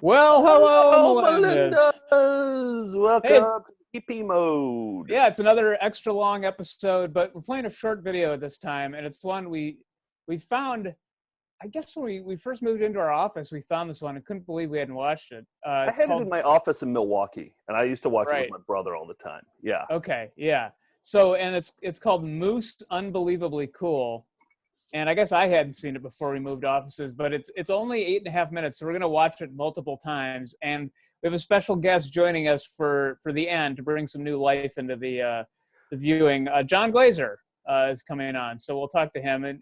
Well, hello, Hello, Melendez. Melindas. Hey, Welcome to EP mode. yeah, it's another extra long episode, but we're playing a short video this time, and it's one we found. I guess when we first moved into our office, we found this one and couldn't believe we hadn't watched it. I It's had it in called my office in Milwaukee, and I used to watch it with right. my brother all the time. Yeah. Okay, yeah. So, and it's called Moose Unbelievably Cool. And I guess I hadn't seen it before we moved offices, but it's only 8.5 minutes, so we're gonna watch it multiple times. And we have a special guest joining us for the end to bring some new life into the viewing. John Glaser is coming on, so we'll talk to him. And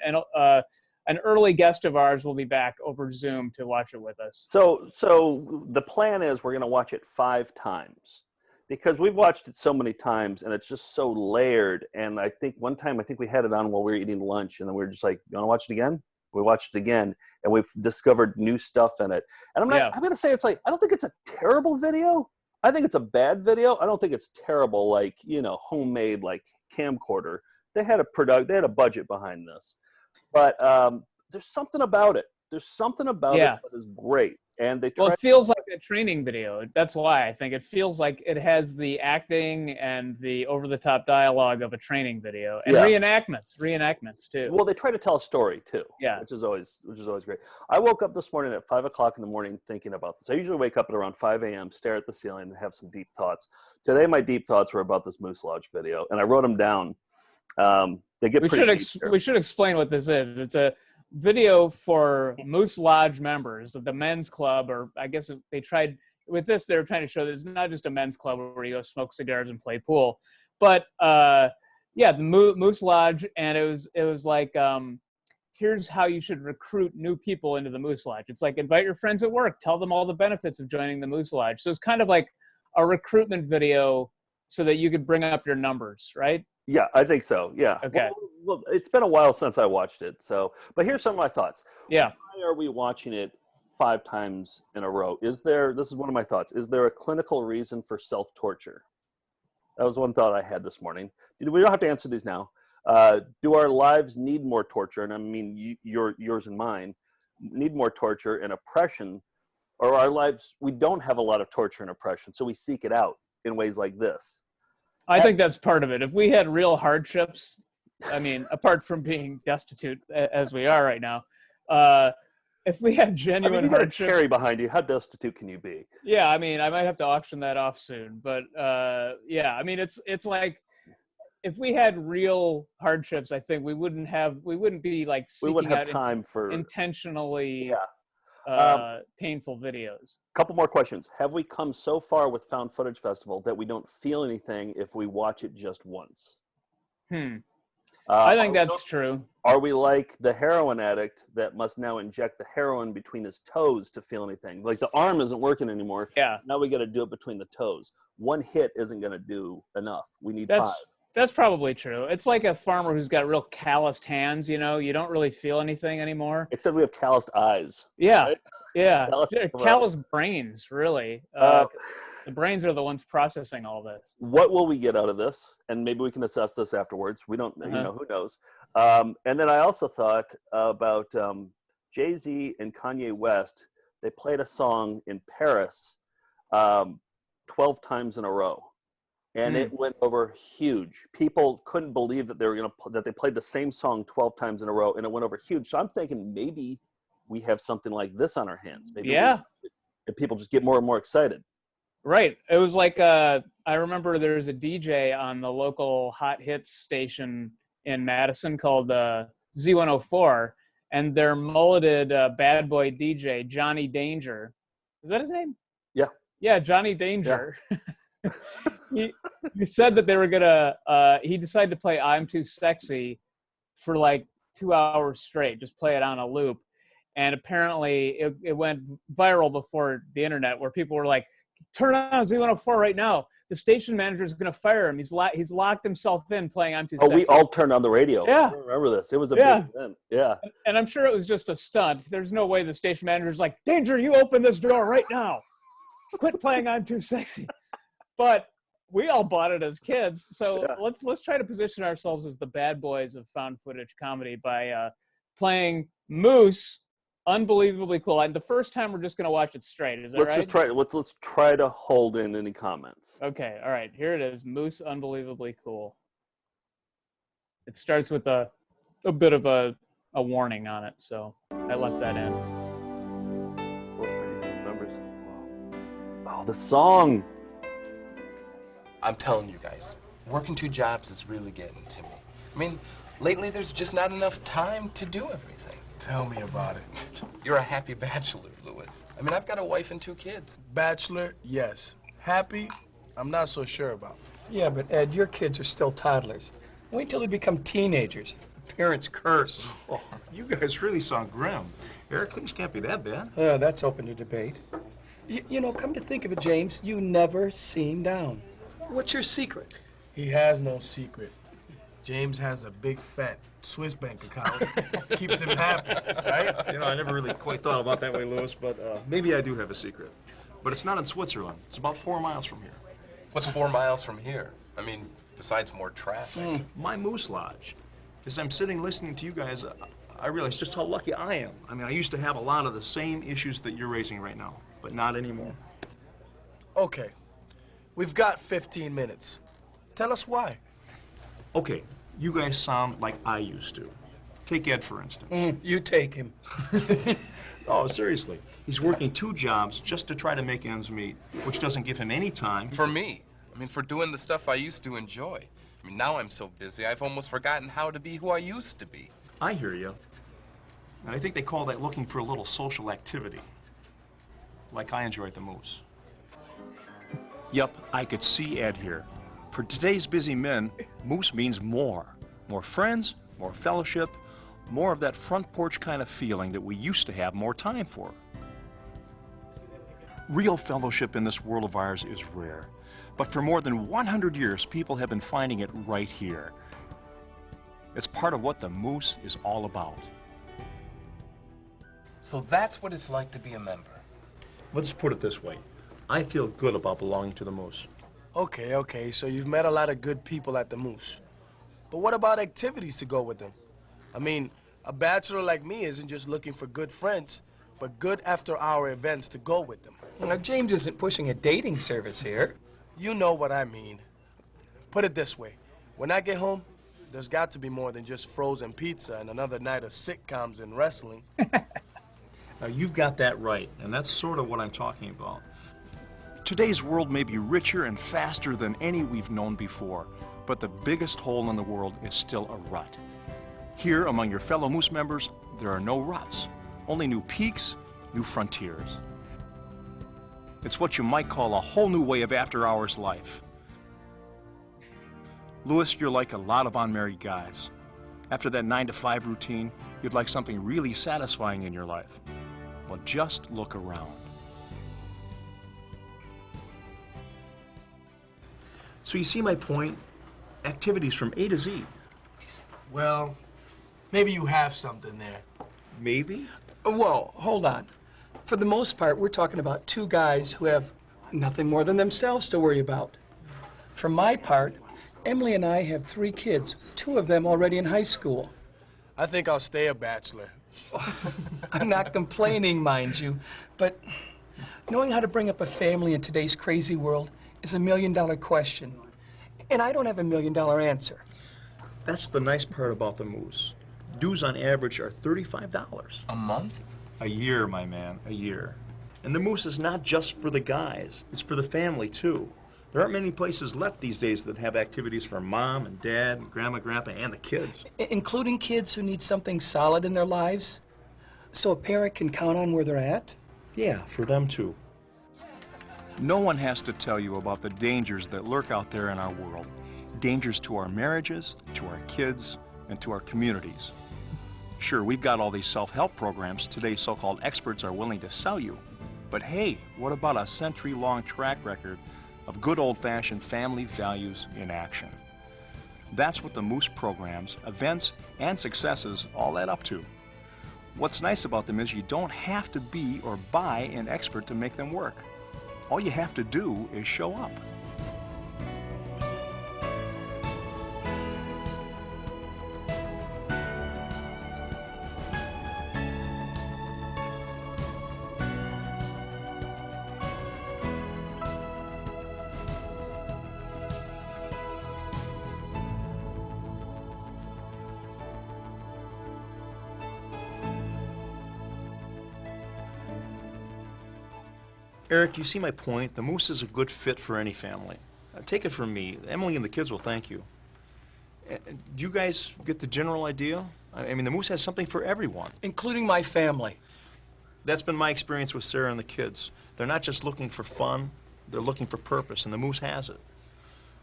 an early guest of ours will be back over Zoom to watch it with us. So the plan is we're going to watch it 5 times because we've watched it so many times and it's just so layered. And I think one time we had it on while we were eating lunch, and then we were just like, "You want to watch it again?" We watched it again, and we've discovered new stuff in it. And I'm going to say I don't think it's a terrible video. I think it's a bad video. I don't think it's terrible, like, homemade, like camcorder. They had a budget behind this. But there's something about it. There's something about it that is great. And Well, it feels like a training video. That's why I think it feels like it has the acting and the over-the-top dialogue of a training video, and reenactments too. Well, they try to tell a story too. Yeah, which is always great. I woke up this morning at 5:00 in the morning thinking about this. I usually wake up at around 5 a.m., stare at the ceiling, and have some deep thoughts. Today, my deep thoughts were about this Moose Lodge video, and I wrote them down. They get we should explain what this is. It's a video for Moose Lodge members of the men's club, or I guess they tried with this. They were trying to show that it's not just a men's club where you go smoke cigars and play pool, but the Moose Lodge, and it was like here's how you should recruit new people into the Moose Lodge. It's like invite your friends at work, tell them all the benefits of joining the Moose Lodge. So it's kind of like a recruitment video so that you could bring up your numbers, right? Yeah, I think so. Yeah. Okay. Well, it's been a while since I watched it. But here's some of my thoughts. Yeah. Why are we watching it 5 times in a row? This is one of my thoughts. Is there a clinical reason for self-torture? That was one thought I had this morning. We don't have to answer these now. Do our lives need more torture? And I mean, yours and mine need more torture and oppression, or our lives, we don't have a lot of torture and oppression, so we seek it out in ways like this. I think that's part of it. If we had real hardships, I mean, apart from being destitute as we are right now, if we had genuine hardships, you got a cherry behind you. How destitute can you be? Yeah, I mean, I might have to auction that off soon, but I mean, it's like if we had real hardships, I think we wouldn't be like seeking out time for intentionally. Painful videos. Couple more questions. Have we come so far with Found Footage Festival that we don't feel anything if we watch it just once? I think that's true. Are we like the heroin addict that must now inject the heroin between his toes to feel anything? Like the arm isn't working anymore. Yeah. Now we got to do it between the toes. One hit isn't going to do enough. We need 5. That's probably true. It's like a farmer who's got real calloused hands, you don't really feel anything anymore. Except we have calloused eyes. Yeah, right? yeah. Calloused brains, really. The brains are the ones processing all this. What will we get out of this? And maybe we can assess this afterwards. We don't, who knows. And then I also thought about Jay-Z and Kanye West. They played a song in Paris 12 times in a row. And it went over huge. People couldn't believe that that they played the same song 12 times in a row, and it went over huge. So I'm thinking maybe we have something like this on our hands. Maybe and people just get more and more excited. Right. It was like I remember there's a DJ on the local hot hits station in Madison called Z104, and their mulleted bad boy DJ Johnny Danger. Is that his name? Yeah. Yeah, Johnny Danger. Yeah. he said that they were gonna he decided to play I'm Too Sexy for like 2 hours straight, just play it on a loop, and apparently it went viral before the internet, where people were like, turn on Z104 right now, the station manager is gonna fire him, he's locked himself in playing I'm Too Sexy. We all turned on the radio. Yeah, I remember this. It was a big event. Yeah. And I'm sure it was just a stunt. There's no way the station manager's like, Danger, you open this door right now, quit playing I'm Too Sexy. But we all bought it as kids, so let's try to position ourselves as the bad boys of found footage comedy by playing Moose Unbelievably cool. And the first time we're just going to watch it straight. Is that Let's right? just try. Let's try to hold in any comments. Okay. All right. Here it is. Moose Unbelievably Cool. It starts with a bit of a warning on it, so I left that in. Oh, the song. I'm telling you guys, working 2 jobs is really getting to me. I mean, lately there's just not enough time to do everything. Tell me about it. You're a happy bachelor, Louis. I mean, I've got a wife and 2 kids. Bachelor, yes. Happy, I'm not so sure about. Yeah, but Ed, your kids are still toddlers. Wait till they become teenagers. The parents curse. Oh, you guys really sound grim. Eric, things can't be that bad. That's open to debate. You know, come to think of it, James, you never seem down. What's your secret? He has no secret. James has a big fat Swiss bank account. Keeps him happy, right? You know, I never really quite thought about that way, Louis, but maybe I do have a secret. But it's not in Switzerland. It's about 4 miles from here. What's 4 miles from here? I mean, besides more traffic. My Moose Lodge. As I'm sitting listening to you guys, I realize just how lucky I am. I mean, I used to have a lot of the same issues that you're raising right now, but not anymore. Okay, we've got 15 minutes. Tell us why. Okay, you guys sound like I used to. Take Ed, for instance. You take him. Oh, seriously. He's working 2 jobs just to try to make ends meet, which doesn't give him any time. For me. I mean, for doing the stuff I used to enjoy. I mean, now I'm so busy, I've almost forgotten how to be who I used to be. I hear you. And I think they call that looking for a little social activity. Like I enjoy at the Moose. Yep, I could see Ed here. For today's busy men, Moose means more. More friends, more fellowship, more of that front porch kind of feeling that we used to have more time for. Real fellowship in this world of ours is rare. But for more than 100 years, people have been finding it right here. It's part of what the Moose is all about. So that's what it's like to be a member. Let's put it this way. I feel good about belonging to the Moose. Okay, so you've met a lot of good people at the Moose. But what about activities to go with them? I mean, a bachelor like me isn't just looking for good friends, but good after-hour events to go with them. Now, James isn't pushing a dating service here. You know what I mean. Put it this way. When I get home, there's got to be more than just frozen pizza and another night of sitcoms and wrestling. Now, you've got that right, and that's sort of what I'm talking about. Today's world may be richer and faster than any we've known before, but the biggest hole in the world is still a rut. Here, among your fellow Moose members, there are no ruts, only new peaks, new frontiers. It's what you might call a whole new way of after-hours life. Louis, you're like a lot of unmarried guys. After that 9-to-5 routine, you'd like something really satisfying in your life. Well, just look around. So you see my point? Activities from A to Z. Well, maybe you have something there. Maybe? Whoa, hold on. For the most part, we're talking about 2 guys who have nothing more than themselves to worry about. For my part, Emily and I have 3 kids, 2 of them already in high school. I think I'll stay a bachelor. I'm not complaining, mind you, but knowing how to bring up a family in today's crazy world is a $1 million question. And I don't have a $1 million answer. That's the nice part about the Moose. Dues on average are $35. A month? A year, my man, a year. And the Moose is not just for the guys, it's for the family too. There aren't many places left these days that have activities for mom and dad and grandma, grandpa, and the kids. Including kids who need something solid in their lives, so a parent can count on where they're at? Yeah, for them too. No one has to tell you about the dangers that lurk out there in our world. Dangers to our marriages, to our kids, and to our communities. Sure, we've got all these self-help programs today's so-called experts are willing to sell you. But hey, what about a century-long track record of good old-fashioned family values in action? That's what the Moose programs, events, and successes all add up to. What's nice about them is you don't have to be or buy an expert to make them work. All you have to do is show up. Eric, you see my point? The moose is a good fit for any family. Take it from me. Emily and the kids will thank you. Do you guys get the general idea? I mean, the moose has something for everyone. Including my family. That's been my experience with Sarah and the kids. They're not just looking for fun, they're looking for purpose, and the moose has it.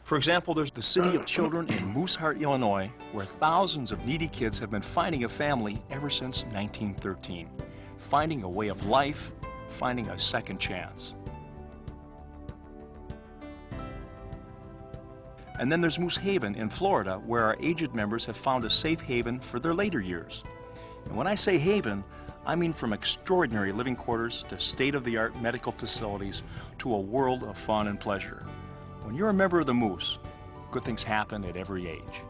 For example, there's the City of Children in Moose Heart, Illinois, where thousands of needy kids have been finding a family ever since 1913. Finding a way of life, finding a second chance. And then there's Moose Haven in Florida, where our aged members have found a safe haven for their later years. And when I say haven, I mean from extraordinary living quarters to state-of-the-art medical facilities to a world of fun and pleasure. When you're a member of the Moose, good things happen at every age.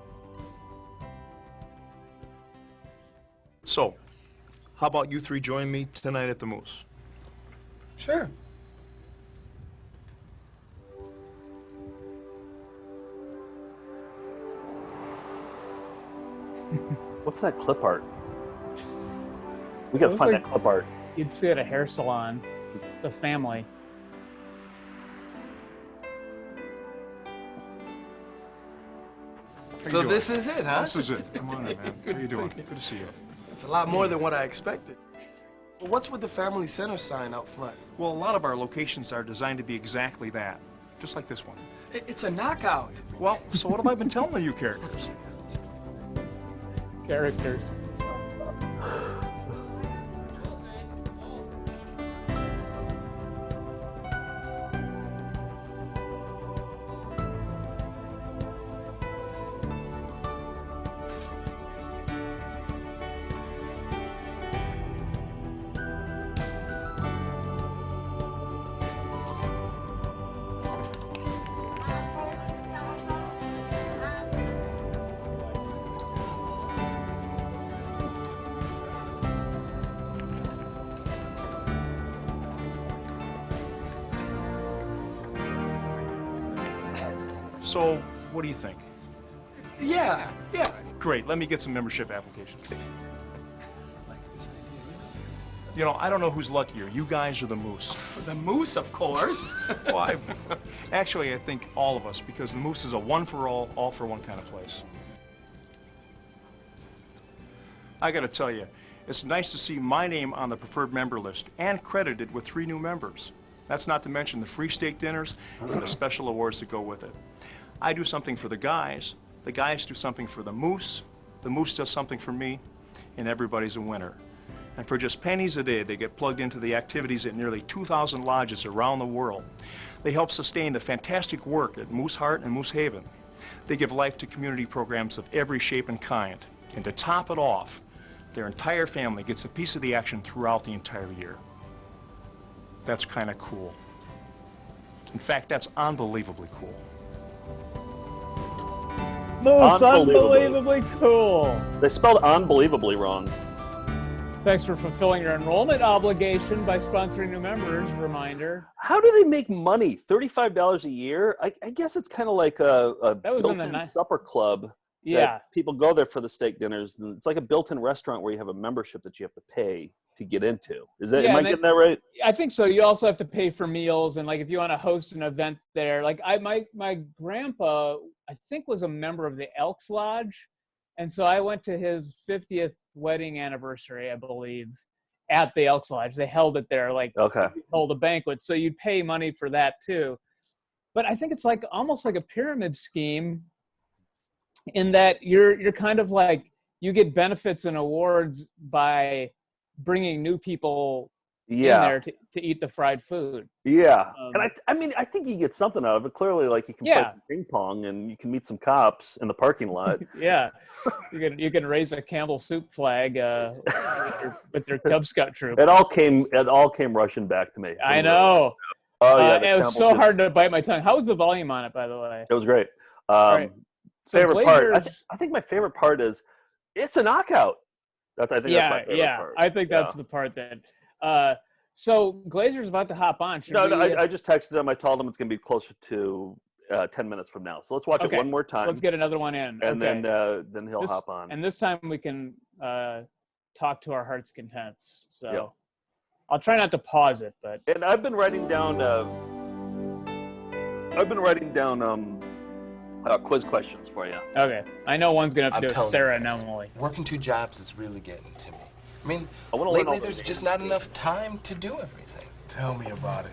So, how about you three join me tonight at the Moose? Sure. What's that clip art? We gotta Looks find like- that clip art. You'd see it at a hair salon. It's a family. So this is it, huh? This is it. Come on in, man. How you doing? Good to see you. It's a lot more than what I expected. But what's with the family center sign out front? Well, a lot of our locations are designed to be exactly that, just like this one. It's a knockout. Well, so what have I been telling you characters? Characters. So, what do you think? Yeah. Great, let me get some membership applications. You know, I don't know who's luckier, you guys or the Moose. The Moose, of course. Well, actually, I think all of us, because the Moose is a all for one kind of place. I gotta tell you, it's nice to see my name on the preferred member list and credited with 3 new members. That's not to mention the free steak dinners and the special awards that go with it. I do something for the guys do something for the Moose does something for me, and everybody's a winner. And for just pennies a day, they get plugged into the activities at nearly 2,000 lodges around the world. They help sustain the fantastic work at Moose Heart and Moose Haven. They give life to community programs of every shape and kind. And to top it off, their entire family gets a piece of the action throughout the entire year. That's kind of cool. In fact, that's unbelievably cool. Moose, Unbelievably. unbelievably cool. They spelled unbelievably wrong. Thanks for fulfilling your enrollment obligation by sponsoring new members. Reminder. How do they make money? $35 a year? I guess it's kind of like a That was in the built-in supper club. Yeah. That people go there for the steak dinners. And it's like a built-in restaurant where you have a membership that you have to pay to get into. Is that? Yeah, Am I and getting that right? I think so. You also have to pay for meals, and like if you want to host an event there, like my grandpa, I think, was a member of the Elks Lodge, and so I went to his 50th wedding anniversary, I believe, at the Elks Lodge. They held it there, like Okay. hold a banquet, so you'd pay money for that too. But I think it's like almost like a pyramid scheme, in that you're kind of like you get benefits and awards by bringing new people in there to eat the fried food. Yeah. And I mean, I think you get something out of it. Clearly, like you can play Yeah. some ping pong and you can meet some cops in the parking lot. Yeah, you can raise a Campbell soup flag with your Cub Scout troop. It all came rushing back to me. I know. Oh yeah. the It was Campbell so soup. hard to bite my tongue. How was the volume on it, by the way? It was great. right. So Favorite part. Glazer's- I think my favorite part is it's a knockout. I think that's my favorite part. I think that's the part that. So Glazer's about to hop on. Should No, we, I just texted him. I told him it's going to be closer to 10 minutes from now. So let's watch Okay. it one more time. Let's get another one in. and Okay. then he'll hop on. And this time we can talk to our heart's contents. So. Yep. I'll try not to pause it, but And I've been writing down. Quiz questions for you. okay. I know one's gonna have to I'm do with telling Sarah you and guys, Emily. working 2 jobs is really getting to me. I mean, I wanna learn all lately those there's just names. not enough time to do everything. Tell me about it.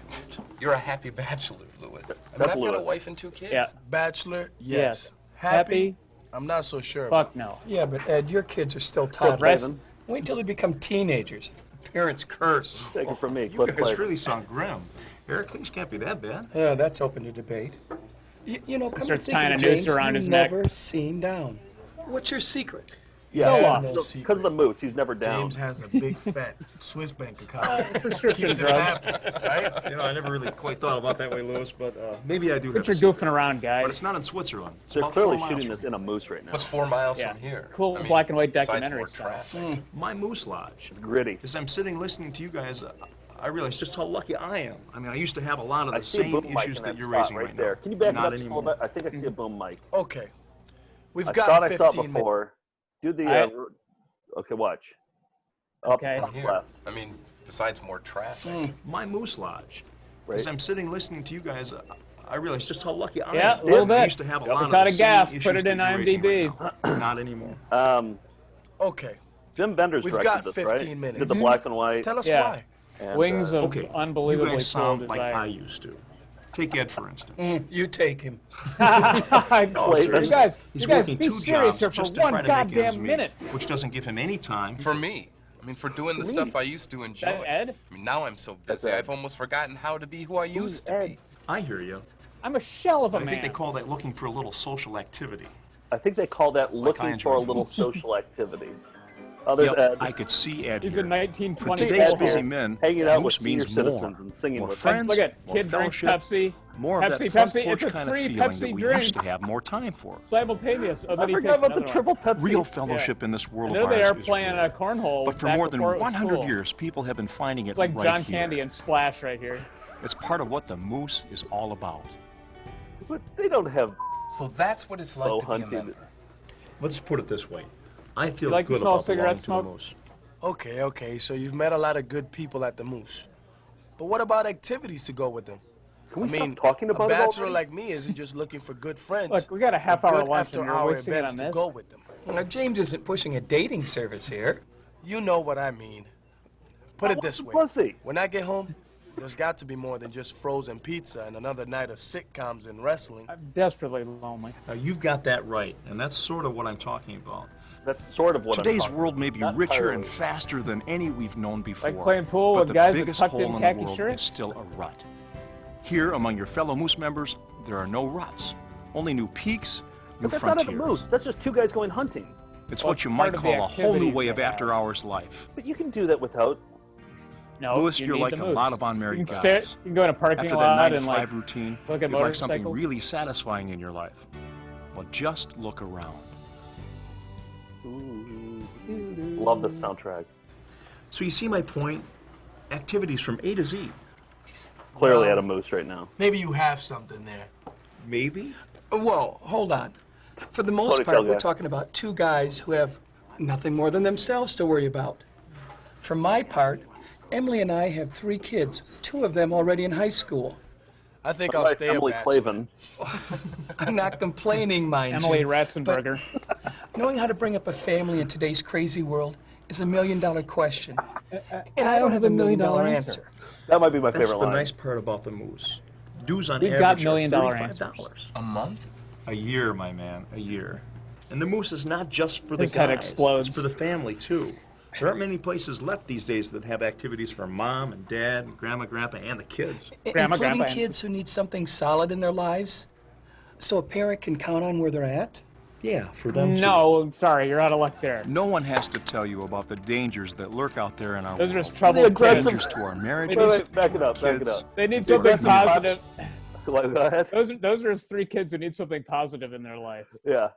You're a happy bachelor, Lewis. I mean, That's I've got a Lewis. wife and 2 kids. Yeah. Bachelor, yes. Yes. Happy? I'm not so sure. Fuck no. Yeah, but Ed, your kids are still Cliff toddlers. Raven. Wait till they become teenagers. The parents curse. Take it from me. You Cliff guys Raven. really sound grim. Eric, things can't be that bad. Yeah, that's open to debate. You know, come to Starts think tying of a it, noose James, around you've his neck. never seen down. What's your secret? Yeah, no secret. because of the moose, he's never down. James has a big fat Swiss bank account. Prescription Keeps it drugs. happy, right? You know, I never really quite thought about that way, Lewis, but maybe I do have But a you're secret. goofing around, But guys. it's not in Switzerland. It's They're about clearly 4 miles shooting from this in a moose right now. What's 4 miles Yeah. from here? Cool black and white besides documentary more style. traffic. my Moose Lodge. Gritty. As I'm sitting listening to you guys, I realize just how lucky I am. I mean, I used to have a lot of I the see a same boom mic issues in that that you're spot raising right right there. now. Can you back it Not up just a anymore. little bit? I think I see a boom mic. Okay. We've I got thought I saw it 15 minutes. before. Do the. Alright. Okay, watch. Up Okay. top Here. left. I mean, besides more traffic. My Moose Lodge. Right. As I'm sitting listening to you guys, I realize just how lucky I Yeah, am. a little I bit. used to have a lot of Without the a same gaff, issues put it that in you're raising IMDb. right now. Not anymore. Okay. Jim Bender's We've directed got this, 15 right? minutes. Did the black and white. Tell us Yeah. why. And, Wings of Okay, you unbelievably guys cool sound like I desire. used to. Take Ed, for instance. You take him. No, you seriously. guys, He's you guys, working be 2 serious jobs here for just to try one to make ends goddamn meet, minute. which doesn't give him any time. For me. I mean, for doing the stuff I used to enjoy. That Ed? I mean, now I'm so That's busy, Ed. I've almost forgotten how to be who I used to Ed? be. I hear you. I'm a shell of a I think they man. call that looking for a little social activity. I think they call that I looking enjoy for a it. little social activity. Oh, there's Yep, Ed. I could see Ed He's here. a For 1920 today's cohort. busy men, Hanging out with Moose senior means citizens more. and singing More with them. friends, Look at more kid drinks fellowship, Pepsi. more of that Pepsi, front Pepsi. porch It's a kind of free feeling Pepsi that we drink. used to have more time for. Simultaneous. Oh, I then he forgot takes about the another triple one. Pepsi. Real fellowship in this world There of they are ours is playing rare. cornhole. But for back more than before it was 100 cool. years, people have been finding it It's like right John here. Candy and Splash right here. It's part of what the Moose is all about. But they don't have So that's what it's like bow to be a hunting. member. Let's put it this way. I feel You like to good smell about cigarette belonging to smoke? the Moose. Okay, so you've met a lot of good people at the Moose. But what about activities to go with them? Can we I mean, stop talking about a it bachelor already? like me isn't just looking for good friends. Look, we got a but half-hour good lunch and you're after-hour wasting it events on to this. go with them. Now, James isn't pushing a dating service here. You know what I mean. Put it this way. Pussy. When I get home, there's got to be more than just frozen pizza and another night of sitcoms and wrestling. I'm desperately lonely. Now, you've got that right, and that's sort of what I'm talking about. That's sort of what I'm Today's talking world may be Not richer entirely. and faster than any we've known before. Like playing pool but with the guys with biggest tucked hole in in khaki the world shirts? is still a rut. Here, among your fellow Moose members, there are no ruts. Only new peaks, new But that's not frontiers. a moose. That's just 2 guys going hunting. It's Well, what you it's might part of the call a whole new activities way they of have. after-hours life. But you can do that without. No, Lewis, you you're need like the a moose. lot of unmarried you can guys. You can go in a parking After that lot 9 to and 5 like routine, look at you'd like something motorcycles. really satisfying in your life. Well, just look around. Love the soundtrack. So you see my point? Activities from A to Z. Clearly Well- at a moose right now. Maybe you have something there. Maybe? Whoa, hold on. For the most Ponytail part, we're guy. talking about 2 guys who have nothing more than themselves to worry about. For my part, Emily and I have 3 kids, 2 of them already in high school. I think My I'll wife, stay Emily a bachelor. Clavin. I'm not complaining, mind Emily you. Ratzenberger. Knowing how to bring up a family in today's crazy world is a $1,000,000 question. And I don't have a $1,000,000 answer. That might be my That's favorite the line. nice part about the Moose. Dues on We've got average are $1,000,000 $35. A month? A year, my man, a year. And the Moose is not just for the His guys. head explodes. It's for the family, too. There aren't many places left these days that have activities for mom and dad and grandma, grandpa, and the kids. Grandma, Including grandpa. kids who need something solid in their lives, so a parent can count on where they're at. Yeah, for them, too. No, sorry, you're out of luck there. No one has to tell you about the dangers that lurk out there in our Those are world. just troubled aggressive- kids. Dangers to our marriages, Wait, back to it our up, back it kids. up. They need The something aggressive positive. Go ahead. Those are just 3 kids who need something positive in their life. Yeah.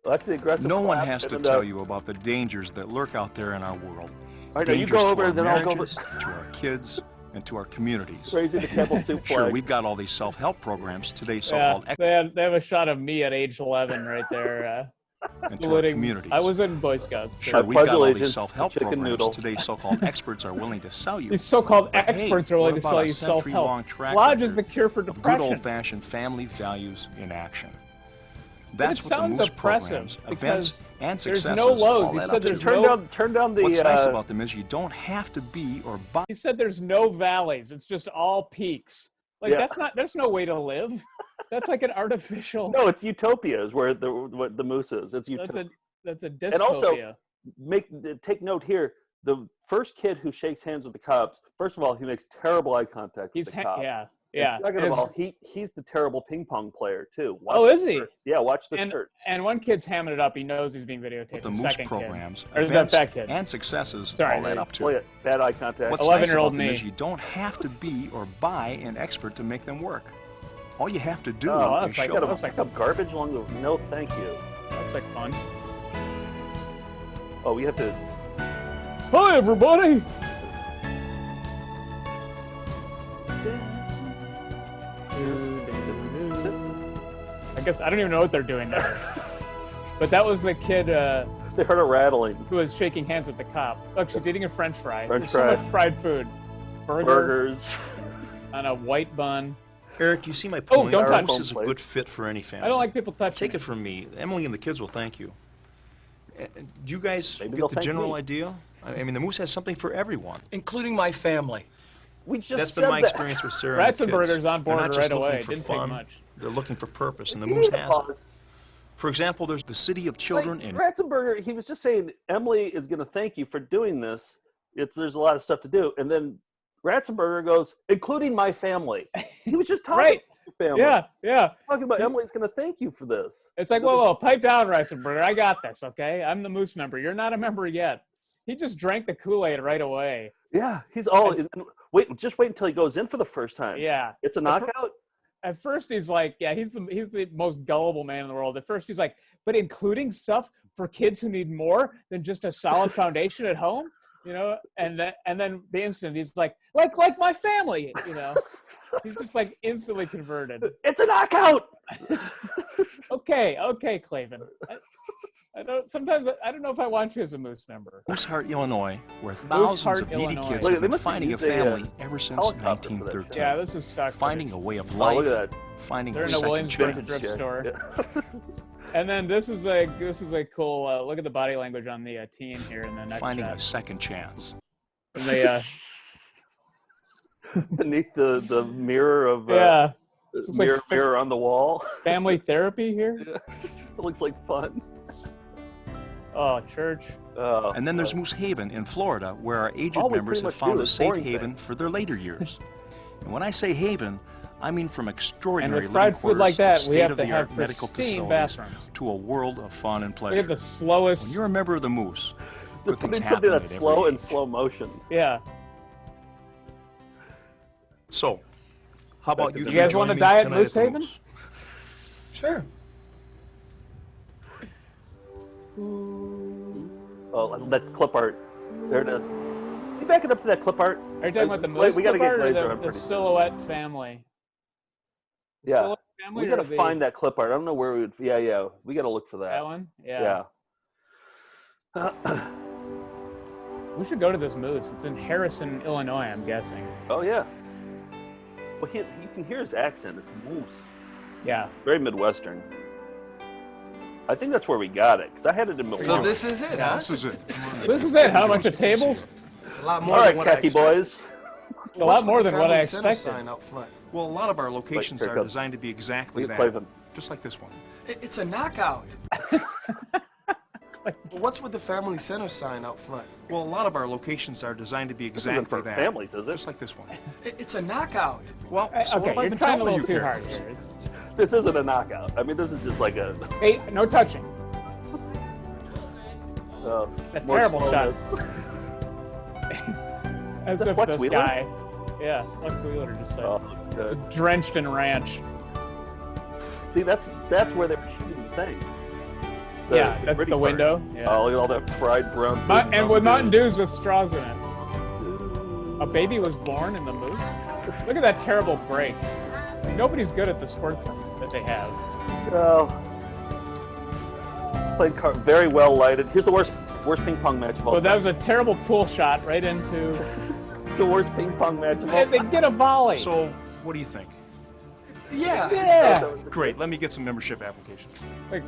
Well, that's the aggressive No one clap has to and, tell you about the dangers that lurk out there in our world. All right, now you Dangers go to over our and then I'll go over. marriages, to our kids, and to our communities. Raising the Campbell soup flag. Sure, we've got all these self-help programs today, Yeah, so-called they have a shot of me at age 11 right there. and to our communities. I was in Boy Scouts. Sure, I we've pledge got all allegiance these to self-help chicken programs noodle. today so-called experts are willing to sell you. These so-called But hey, experts are willing what to about sell a you self-help. century-long track Lodge is record the cure for of good depression. old-fashioned family values in action. But That's it what the sounds Moose oppressive programs, because events, and there's successes no lows. all He add said up to. there's Turn down the. What's nice about them is you don't have to be or buy. He said there's no valleys. It's just all peaks. Like Yeah. that's not. There's no way to live. That's like an artificial. No, it's utopia is where what the moose is. It's utopia. That's a dystopia. And also, take note here. The first kid who shakes hands with the cops, first of all, he makes terrible eye contact with the cop. Yeah. And second of all, he's the terrible ping pong player too. Watch Oh, the is he? shirts. Yeah, watch the shirts. And one kid's hamming it up. He knows he's being videotaped. The The Moose second programs, kid. Or is that events, that kid? and successes Sorry, all add up to. Oh, yeah, bad eye contact. What's nice 11-year-old about them me. is you don't have to be or buy an expert to make them work. All you have to do Oh, is like- show Got them. to pick up garbage along the. No, thank you. Looks like fun. Oh, we have to. Hi, everybody. I guess I don't even know what they're doing there. But that was the kid They heard a rattling. who was shaking hands with the cop. Look, she's eating a French fry. French There's fry. so much fried food. Burgers. On a white bun. Eric, you see my Oh, point? don't touch Moose it. is a good fit for any family. I don't like people touching. Take it from me. Emily and the kids will thank you. Do you guys Maybe get they'll the thank general me. idea? I mean, the Moose has something for everyone. Including my family. We just That's said been my that. experience with Sarah and the kids. Ratzenberger's on board They're not just right away. looking for Didn't take fun. much. They're looking for purpose, and the You Moose need to has it. pause. For example, there's the City of Children Like, in Ratzenberger, he was just saying, Emily is going to thank you for doing this. There's a lot of stuff to do. And then Ratzenberger goes, including my family. He was just talking Right. about your family. Yeah. Talking about Emily's going to thank you for this. It's like, whoa, pipe down, Ratzenberger. I got this, okay? I'm the Moose member. You're not a member yet. He just drank the Kool-Aid right away. Yeah, he's all. Just wait until he goes in for the first time. Yeah. It's a knockout. At first, he's like, yeah, he's the most gullible man in the world. At first, he's like, but including stuff for kids who need more than just a solid foundation at home, you know. And then the instant he's like my family, you know. He's just like instantly converted. It's a knockout. Okay, Clavin. I don't know if I want you as a Moose member. Mooseheart, Illinois, where thousands Mooseheart, of needy Illinois. kids Look, have they been must have finding a used a, family ever since helicopter for that 1913. Yeah, this is stock Finding a footage. way of Oh, life, look at that. finding They're a in a second Williamsburg chance. thrift Yeah. store. Yeah. And then this is a cool look at the body language on the teen here in the next Finding shot. a second chance. And they, Beneath the mirror of yeah, Looks like mirror on the wall. family therapy here. It looks like fun. Oh, church. And then there's Moose Haven in Florida, where our aged All we members pretty have much do found a is safe boring haven things. for their later years. And when I say haven, I mean from And extraordinary with fried living food like quarters that, we have to state-of-the-art have medical pristine facilities bathrooms. to a world of fun and Look pleasure. at the slowest. When you're a member of the Moose, good Put things in happen something at that's every slow age. and slow motion. Yeah. So, how about you? You guys want to die at Moose Haven? Sure. Oh, that clip art. There it is. Can you back it up to that clip art? Are you talking about the Wait, Moose we gotta clip get art or Glaser on the pretty soon. silhouette family? The Yeah. silhouette family We gotta or the- find that clip art. I don't know where we would. Yeah. We gotta look for that. that one. Yeah. Yeah. We should go to this moose. It's in Harrison, Illinois, I'm guessing. Oh yeah. Well, you can hear his accent. It's moose. Yeah. Very Midwestern. I think that's where we got it, because I had it in Milwaukee. So this is it, huh? This is it. This is it. How much of tables? It's a lot more All right, than what I khaki expected. boys. A lot more than what I Family center expected. sign out front. Well, a lot of our locations Here it are comes. designed to be exactly Look at that. Clavin. Just like this one. It's a knockout. But what's with the family center sign out front? Well, a lot of our locations are designed to be This isn't exactly for that. families, is it? Just like this one. It's a knockout. Well, so what Okay, have I you're been trying a telling little you too here? hard here. It's- This isn't a knockout. I mean, this is just like a. Hey, no touching. That more terrible shot. slowness. As that if Flex this Wheeler? guy. Yeah, Flex Wheeler just like Oh, looks good. drenched in ranch. See, that's where they're shooting the thing. Yeah, that's gritty the part. window. Yeah. Oh, look at all that fried brown food. And with Mountain Dews with straws in it. A baby was born in the moose. Look at that terrible break. Nobody's good at the sports that they have. Well, Played very well lighted. Here's the worst ping pong match of all Well, that time. was a terrible pool shot right into. The worst ping pong match of all They time. get a volley. So, what do you think? Yeah. Yeah. Great, let me get some membership applications. Like,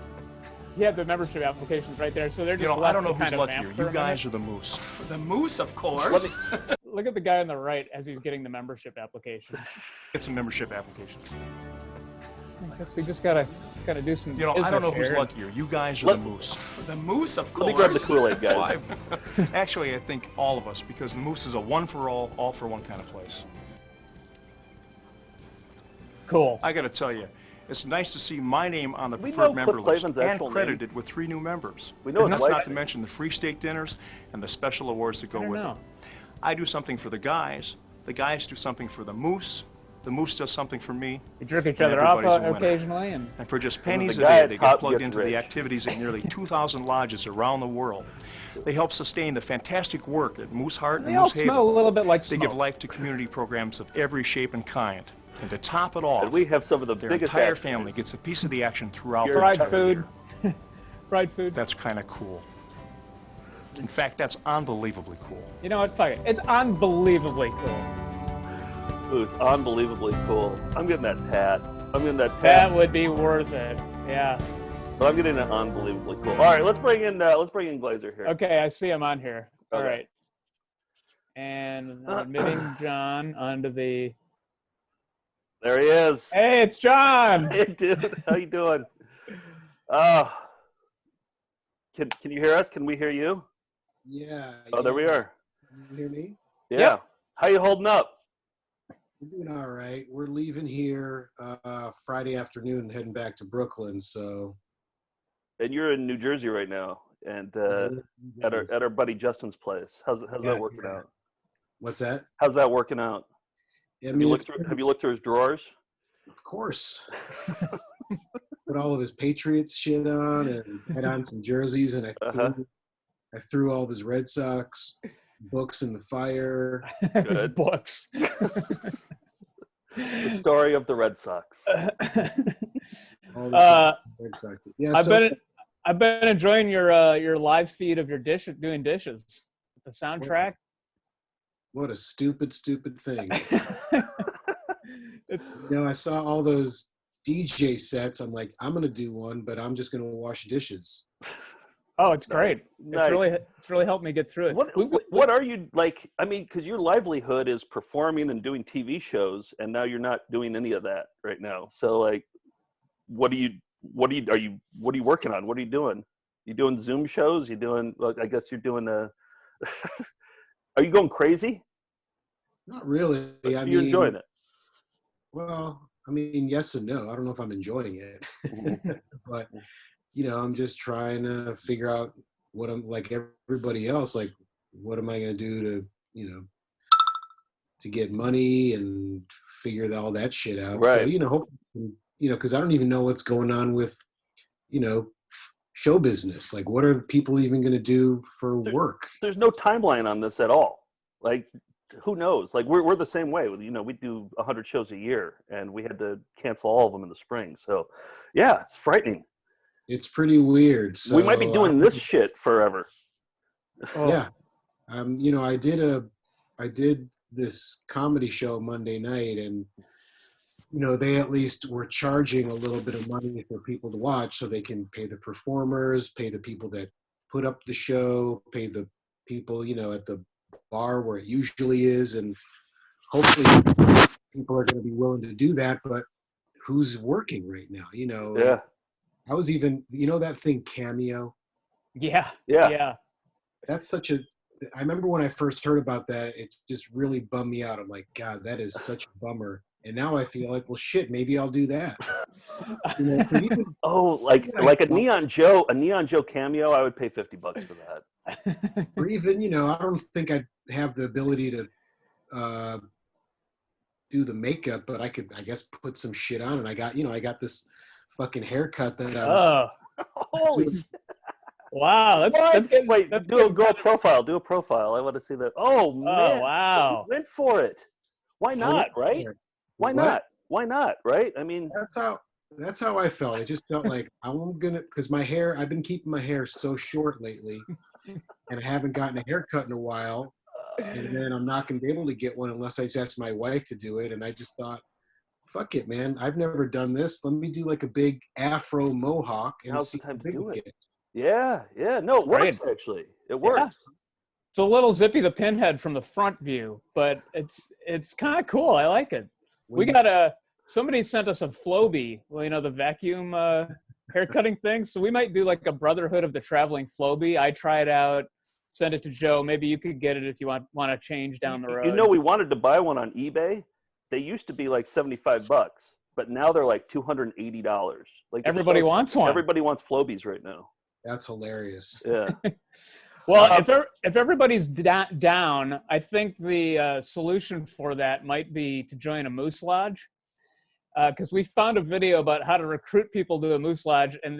he had the membership applications right there, so they're just You know, left I don't know to who's kind of luckier, vamp for you a guys minute. or the moose. The moose, of course. Look at the guy on the right as he's getting the membership application. Get some membership applications. I guess we just gotta do some. You know, I don't know business who's here. luckier, you guys or the moose. The moose, of Let me course. grab the Kool-Aid, guys. Well, actually, I think all of us, because the moose is a one for all for one kind of place. Cool. I gotta tell you, it's nice to see my name on the We preferred know member Cliff list Clavin's and actual credited with 3 new members. We know his That's wife. not to mention the free steak dinners and the special awards that go with know. it. I do something for the guys do something for the moose does something for me, We jerk each and other off everybody's a winner. occasionally, and and for just the pennies a guy day, at they top get plugged gets into the rich. activities at nearly 2,000 lodges around the world. They help sustain the fantastic work at Moose Heart and they all Moose smell a Haven. little bit like They smoke. give life to community programs of every shape and kind. And to top it off, And we have some of the their biggest entire actors. family gets a piece of the action throughout the fried entire food. year. Fried food. That's kind of cool. In fact, that's unbelievably cool. You know what? Fuck it. It's unbelievably cool. It was unbelievably cool. I'm getting that tat. I'm getting that tat. That would be worth it. Yeah. But I'm getting it unbelievably cool. All right, let's bring in Glaser here. Okay, I see him on here. All Okay. right. And I'm admitting John onto the. There he is. Hey, it's John. Hey, dude, how you doing? Can you hear us? Can we hear you? Yeah. Oh, there we yeah. are. You hear me? Yeah. Yep. How you holding up? We're doing all right. We're leaving here Friday afternoon and heading back to Brooklyn. So And you're in New Jersey right now, and at our buddy Justin's place. How's that working yeah. out? What's that? How's that working out? I Have mean, you looked through his drawers? of course. Put all of his Patriots shit on and had on some jerseys, and I threw all of his Red Sox books in the fire. His Good. books. The story of the Red Sox. All this Red Sox. Yeah, I've been enjoying your live feed of your doing dishes. The soundtrack. what a stupid thing. It's I saw all those DJ sets. I'm like, I'm gonna do one, but I'm just gonna wash dishes. it's great. Nice. It's really helped me get through it. What are you like? I mean, because your livelihood is performing and doing TV shows, and now you're not doing any of that right now. So, like, what are you working on? What are you doing? You doing Zoom shows? You doing? Like, I guess you're doing a. Are you going crazy? Not really. I You're mean, enjoying it. Well, I mean, yes and no. I don't know if I'm enjoying it, but I'm just trying to figure out what I'm like everybody else. Like, what am I going to do to get money and figure all that shit out? Right. So, hopefully, because I don't even know what's going on with, show business. Like, what are people even going to do for work? There's no timeline on this at all. Like, who knows? Like, we're the same way. We do 100 shows a year, and we had to cancel all of them in the spring. So, yeah, it's frightening. It's pretty weird. So We might be doing this shit forever. Yeah. I did this comedy show Monday night, and they at least were charging a little bit of money for people to watch, so they can pay the performers, pay the people that put up the show, pay the people at the bar where it usually is, and hopefully people are going to be willing to do that. But who's working right now? Yeah. I was even that thing Cameo. Yeah. That's I remember when I first heard about that, it just really bummed me out. I'm like, God, that is such a bummer. And now I feel like, well, shit, maybe I'll do that. Like a Neon Joe cameo, I would pay $50 for that. Or even, I don't think I'd have the ability to do the makeup, but I could, I guess, put some shit on. And I got this fucking haircut that Holy wow, that's good. Wait, that's do a good. girl profile. Do a profile. I want to see that. Oh man! Oh wow! Went for it. Why not? Right? Why What? not? Why not? Right? I mean, that's how That's how I felt. I just felt like I'm gonna, because my hair, I've been keeping my hair so short lately, and I haven't gotten a haircut in a while. And then I'm not gonna be able to get one unless I just ask my wife to do it. And I just thought, fuck it, man. I've never done this. Let me do like a big afro mohawk and Now's see the time how to big do it it. gets. Yeah, yeah. No, it works actually. It works. It's a little Zippy the Pinhead from the front view, but it's kind of cool. I like it. We got somebody sent us a Flowbee, well, you know, the vacuum hair cutting thing. So we might do like a Brotherhood of the Traveling Flowbee. I try it out, send it to Joe. Maybe you could get it if you want to change down the road. You know, we wanted to buy one on eBay. They used to be like $75, but now they're like $280. Like everybody wants one. Everybody wants Flowbees right now. That's hilarious. Yeah. Well, if everybody's down, I think the solution for that might be to join a Moose Lodge, because we found a video about how to recruit people to a Moose Lodge, and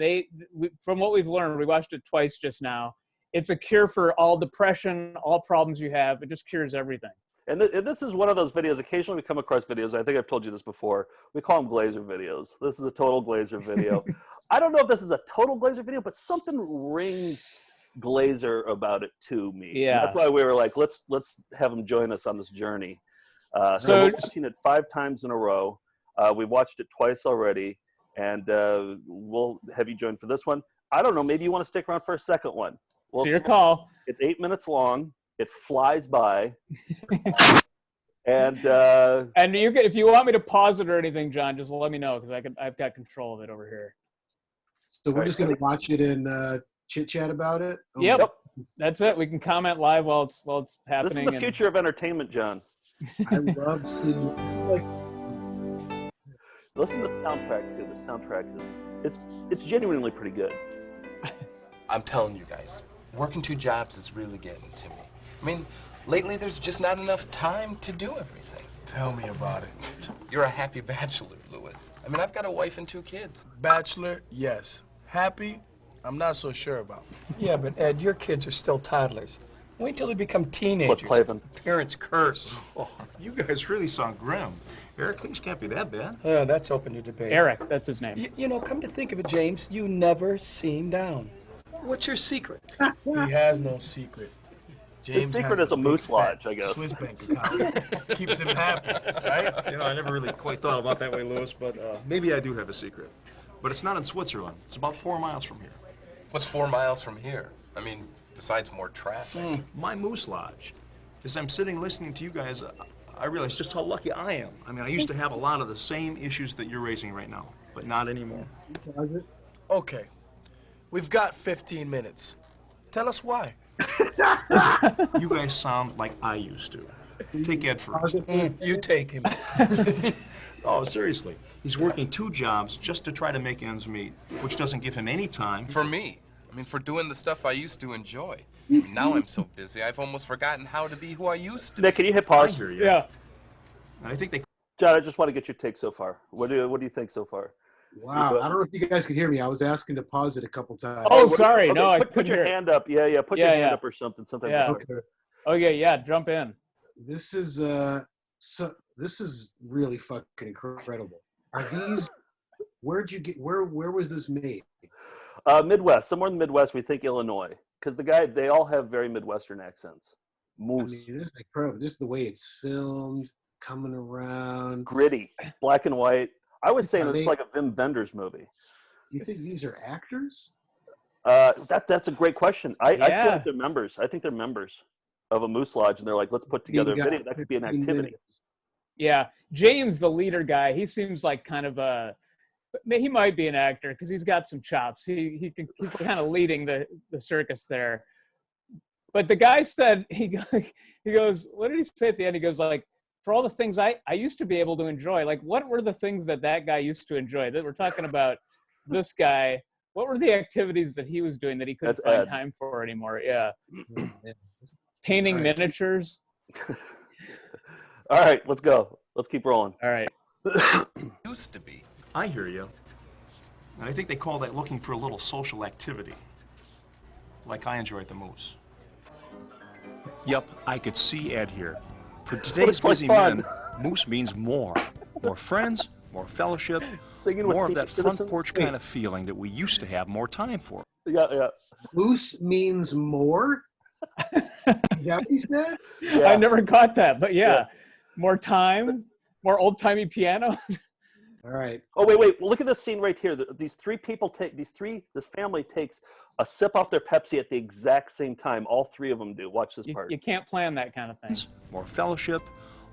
from what we've learned, we watched it twice just now. It's a cure for all depression, all problems you have. It just cures everything. And this is one of those videos. Occasionally we come across videos. I think I've told you this before. We call them Glaser videos. This is a total Glaser video. I don't know if this is a total Glaser video, but something rings Glaser about it to me. Yeah. And that's why we were like, let's have him join us on this journey. So we're watching it 5 times in a row. We've watched it twice already, and we'll have you join for this one. I don't know. Maybe you want to stick around for a second one. Well, it's your call. It's 8 minutes long. It flies by. And you can, if you want me to pause it or anything, John, just let me know, because I've got control of it over here. So we're just gonna watch it and chit chat about it. Yep. That's it. We can comment live while it's happening. This is the future of entertainment, John. I love seeing like. Listen to the soundtrack too. The soundtrack it's genuinely pretty good. I'm telling you guys, working 2 jobs is really getting to me. I mean, lately there's just not enough time to do everything. Tell me about it. You're a happy bachelor, Louis. I mean, I've got a wife and 2 kids. Bachelor, yes. Happy, I'm not so sure about. Yeah, but Ed, your kids are still toddlers. Wait till they become teenagers. Clavin? Parents curse. Oh, you guys really sound grim. Eric, things can't be that bad. That's open to debate. Eric, that's his name. You know, come to think of it, James, you never seem down. What's your secret? He has no secret. His secret is a Moose Lodge, I guess. Swiss bank account. Keeps him happy, right? You know, I never really quite thought about that way, Louis, but maybe I do have a secret. But it's not in Switzerland. It's about 4 miles from here. What's 4 miles from here? I mean, besides more traffic. My Moose Lodge. As I'm sitting listening to you guys, I realize just how lucky I am. I mean, I used to have a lot of the same issues that you're raising right now, but not anymore. Okay. We've got 15 minutes. Tell us why. You guys sound like I used to. Take Ed first. You take him. Oh, seriously. He's working 2 jobs just to try to make ends meet, which doesn't give him any time. For me. I mean, for doing the stuff I used to enjoy. Now I'm so busy, I've almost forgotten how to be who I used to. Nick, can you hit pause? I hear you. Yeah. And I think they... John, I just want to get your take so far. What do you think so far? Wow, I don't know if you guys could hear me. I was asking to pause it a couple times. Oh, sorry. Okay, No, I put couldn't your hear. hand up. Yeah. Put your hand up or something. Sometimes Yeah. it's hard. Okay, yeah, jump in. This is this is really fucking incredible. Are these? Where'd you get? Where was this made? Midwest, somewhere in the Midwest. We think Illinois, because they all have very Midwestern accents. Moose. I mean, this is incredible. Just the way it's filmed, coming around. Gritty, black and white. I was saying Are it's they- like a Wim Wenders movie. You think these are actors? That's a great question. I feel Yeah. like they're members. I think they're members of a Moose Lodge, and they're like, let's put together a You got video. That could be an 15 activity. minutes. Yeah, James, the leader guy, he seems like kind of he might be an actor because he's got some chops. He's kind of leading the circus there. But the guy said he goes, what did he say at the end? He goes like, for all the things I used to be able to enjoy, like what were the things that guy used to enjoy? That we're talking about this guy. What were the activities that he was doing that he couldn't That's find Ed. time for anymore? Yeah, Yeah. painting All right. miniatures. All right, let's go. Let's keep rolling. All right. Used to be. I hear you. And I think they call that looking for a little social activity. Like I enjoy at the Moose. Yep, I could see Ed here. For today's Looks like busy fun. men, Moose means more. More friends, more fellowship, Singing with more of senior that front citizens? porch kind of feeling that we used to have more time for. Yeah. Moose means more? Is that what he said? Yeah. I never caught that, but yeah. Yeah. More time, more old-timey piano. All right. Oh, wait. Well, look at this scene right here. This family takes a sip off their Pepsi at the exact same time. All three of them do. Watch this part. You can't plan that kind of thing. More fellowship,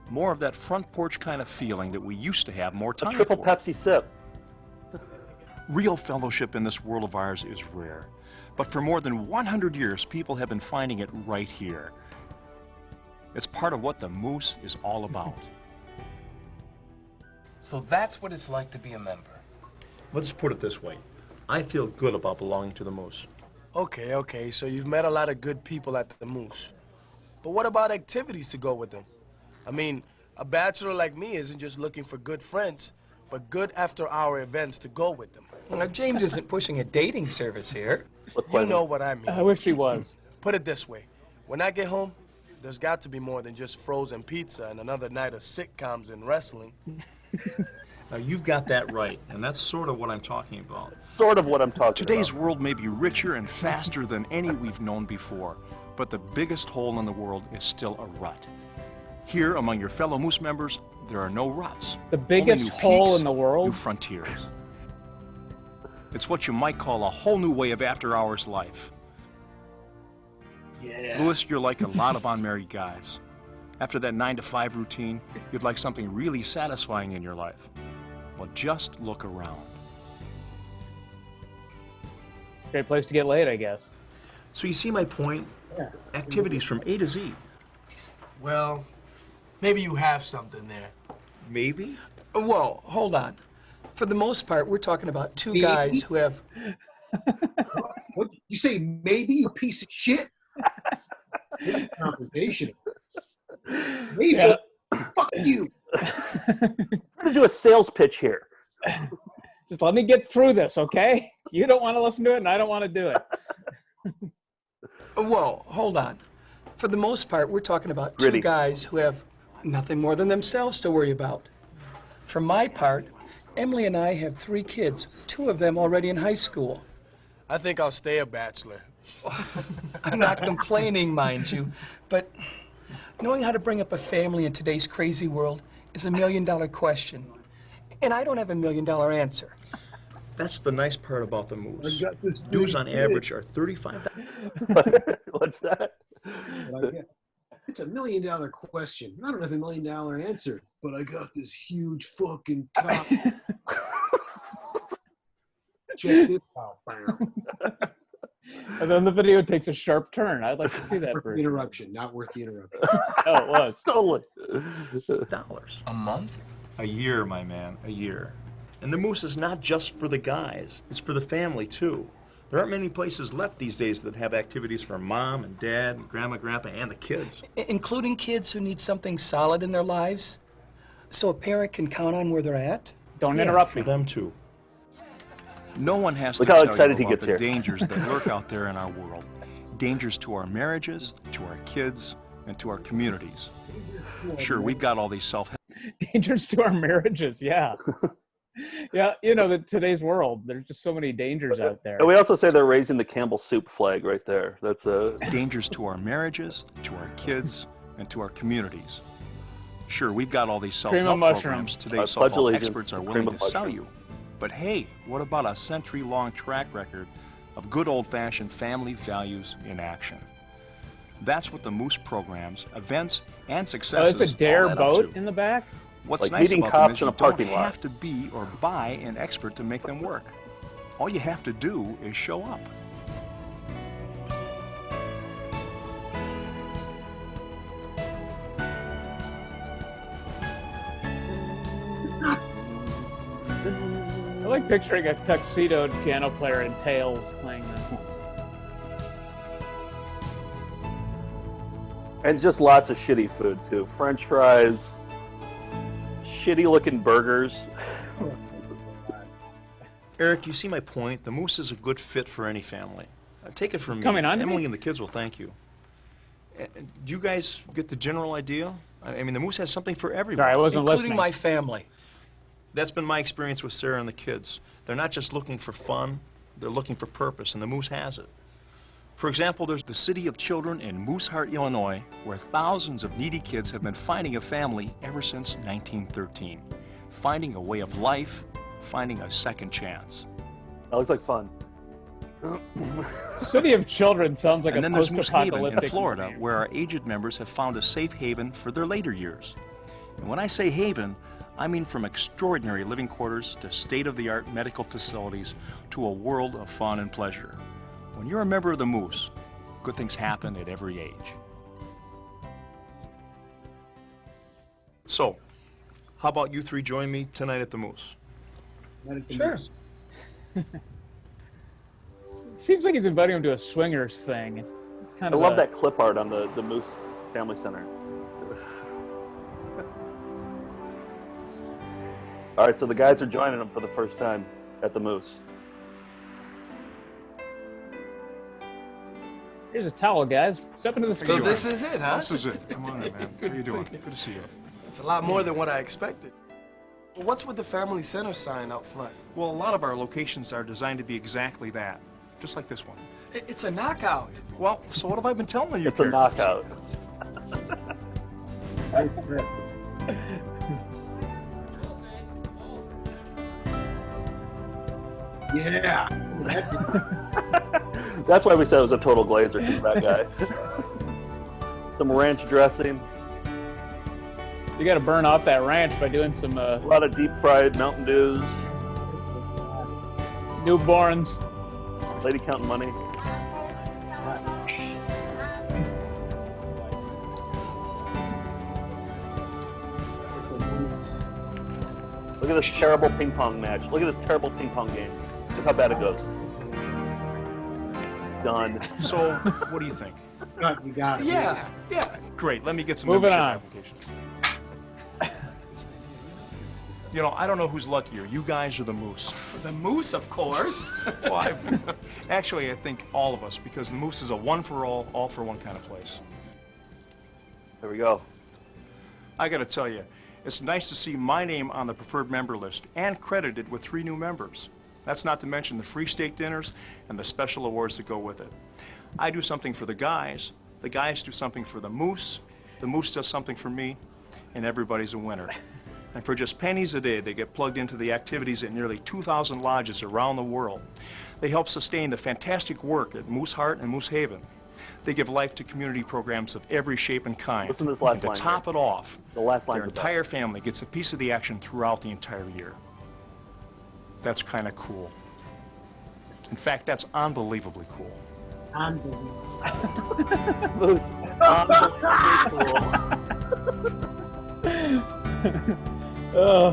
more of that front porch kind of feeling that we used to have more A time triple for. Pepsi sip. Real fellowship in this world of ours is rare. But for more than 100 years, people have been finding it right here. It's part of what the Moose is all about. So that's what it's like to be a member. Let's put it this way. I feel good about belonging to the Moose. Okay, so you've met a lot of good people at the Moose. But what about activities to go with them? I mean, a bachelor like me isn't just looking for good friends, but good after-hour events to go with them. Now, James isn't pushing a dating service here. You know what I mean. I wish he was. Put it this way. When I get home, there's got to be more than just frozen pizza and another night of sitcoms and wrestling. Now, you've got that right, and that's sort of what I'm talking about. Sort of what I'm talking Today's about. world may be richer and faster than any we've known before, but the biggest hole in the world is still a rut. Here, among your fellow Moose members, there are no ruts. The biggest Only new hole peaks, in the world? New frontiers. It's what you might call a whole new way of after-hours life. Yeah. Louis, you're like a lot of unmarried guys. After that 9-to-5 routine, you'd like something really satisfying in your life. Well, just look around. Great place to get laid, I guess. So you see my point? Yeah. Activities from A to Z. Well, maybe you have something there. Maybe? Whoa, hold on. For the most part, we're talking about two guys who have... What? You say maybe, you piece of shit? Confrontation. Maybe. Yeah. Fuck you. We're gonna do a sales pitch here. Just let me get through this, okay? You don't want to listen to it, and I don't want to do it. Whoa, hold on. For the most part, we're talking about two Gritty. guys who have nothing more than themselves to worry about. For my part, Emily and I have 3 kids, 2 of them already in high school. I think I'll stay a bachelor. I'm not complaining, mind you, but knowing how to bring up a family in today's crazy world is a million-dollar question. And I don't have a million-dollar answer. That's the nice part about the Moose. I got this Dues on big average are $35. What's that? It's $1 million question. I don't have $1 million answer, but I got this huge fucking cock. Check this out. And then the video takes a sharp turn. I'd like to see that Worth the version. interruption. Not worth the interruption. Oh, it was. Totally. Dollars. A month? A year, my man, a year. And the Moose is not just for the guys, it's for the family too. There aren't many places left these days that have activities for mom and dad and grandma, grandpa, and the kids. Including kids who need something solid in their lives, so a parent can count on where they're at. Don't interrupt For me. them too. No one has Look to how tell excited you he about gets the here. dangers that lurk out there in our world. Dangers to our marriages, to our kids, and to our communities. Sure, we've got all these self-help. Dangers to our marriages, yeah. Yeah, you know, today's world, there's just so many dangers out there. And we also say they're raising the Campbell soup flag right there. That's a Dangers to our marriages, to our kids, and to our communities. Sure, we've got all these Cream of self-help mushroom. programs today Pledge self-help allegiance experts to are cream willing of to sell mushroom. you. But hey, what about a century-long track record of good old-fashioned family values in action? That's what the Moose programs, events, and Oh, successes it's a dare all add up boat to. in the back? What's like nice beating about them cops is in you a parking don't lot. have to be or buy an expert to make them work. All you have to do is show up. I like picturing a tuxedoed piano player in Tails playing that. and just lots of shitty food too. French fries, shitty looking burgers. Eric, you see my point? The Moose is a good fit for any family. Take it from me. Coming on to Emily me? and the kids will thank you. Do you guys get the general idea? I mean, the Moose has something for everyone. Sorry, I wasn't Including listening. my family. That's been my experience with Sarah and the kids. They're not just looking for fun, they're looking for purpose, and the Moose has it. For example, there's the City of Children in Moose Heart, Illinois, where thousands of needy kids have been finding a family ever since 1913. Finding a way of life, finding a second chance. That looks like fun. City of Children sounds like And a then there's Moose Haven post-apocalyptic in Florida, movie. where our aged members have found a safe haven for their later years. And when I say haven, I mean from extraordinary living quarters to state-of-the-art medical facilities to a world of fun and pleasure. When you're a member of the Moose, good things happen at every age. So, how about you three join me tonight at the Moose? Sure. Seems like he's inviting him to a swingers thing. It's kind I of love that clip art on the Moose Family Center. All right, so the guys are joining them for the first time at the Moose. Here's a towel, guys. Step into the So studio. this is it, huh? This is it. Come on in, man. How you doing? Good to see you. It's a lot more than what I expected. Well, what's with the family center sign out front? Well, a lot of our locations are designed to be exactly that, just like this one. It's a knockout. Well, so what have I been telling you? It's a knockout. Yeah. That's why we said it was a total Glaser, because that guy. Some ranch dressing, You got to burn off that ranch by doing some a lot of deep fried Mountain Dews, newborns. lady counting money. Look at this terrible ping pong match. Look at this terrible ping pong game. Look how bad it goes. Done. So, what do you think? You got it. Yeah, yeah. Great, let me get some Moving membership on. applications. You know, I don't know who's luckier, you guys or the Moose. The Moose, of course. Well, actually, I think all of us, because the Moose is a all for one kind of place. There we go. I gotta tell you, it's nice to see my name on the preferred member list and credited with 3 new members. That's not to mention the free steak dinners and the special awards that go with it. I do something for the guys do something for the Moose does something for me, and everybody's a winner. And for just pennies a day, they get plugged into the activities at nearly 2,000 lodges around the world. They help sustain the fantastic work at Moose Heart and Moose Haven. They give life to community programs of every shape and kind. Listen to this last and to line top here. it off, The last line's their the best. entire family gets a piece of the action throughout the entire year. That's kind of cool. In fact, that's unbelievably cool. Unbelievable. Moose. Unbelievably cool. Oh,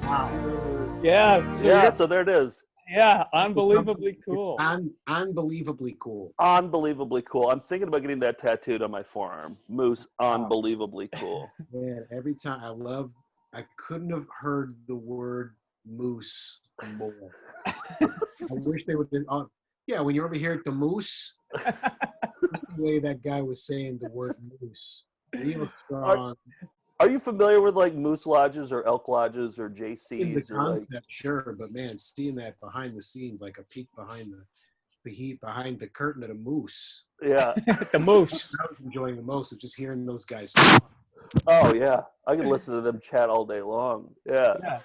Wow. yeah. So Yeah, you're- so there it is. yeah, unbelievably cool. Unbelievably cool. Unbelievably cool. I'm thinking about getting that tattooed on my forearm. Moose, unbelievably cool. Man, every time I couldn't have heard the word moose more. I wish they would have been, yeah, when you're over here at the Moose, that's the way that guy was saying the word moose. Real strong. Are you familiar with like moose lodges or elk lodges or In the JCs or like concept, sure, but man, seeing that behind the scenes, like a peek behind the heat, behind the curtain of the Moose, yeah. The Moose. I was enjoying the most of just hearing those guys talk. Oh yeah. I could listen to them chat all day long. Yeah.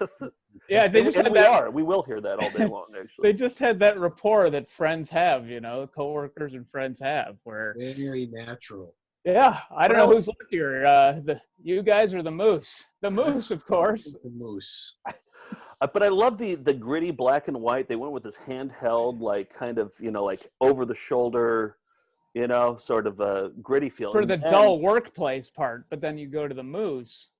Yeah, they just and had we that. are. We will hear that all day long actually. They just had that rapport that friends have, coworkers and friends have. Where, Very natural. yeah, I don't know who's luckier, you guys or the Moose. The Moose, of course. The Moose. But I love the gritty black and white. They went with this handheld, like kind of, like over the shoulder, sort of a gritty feel. For the dull workplace part, but then you go to the Moose.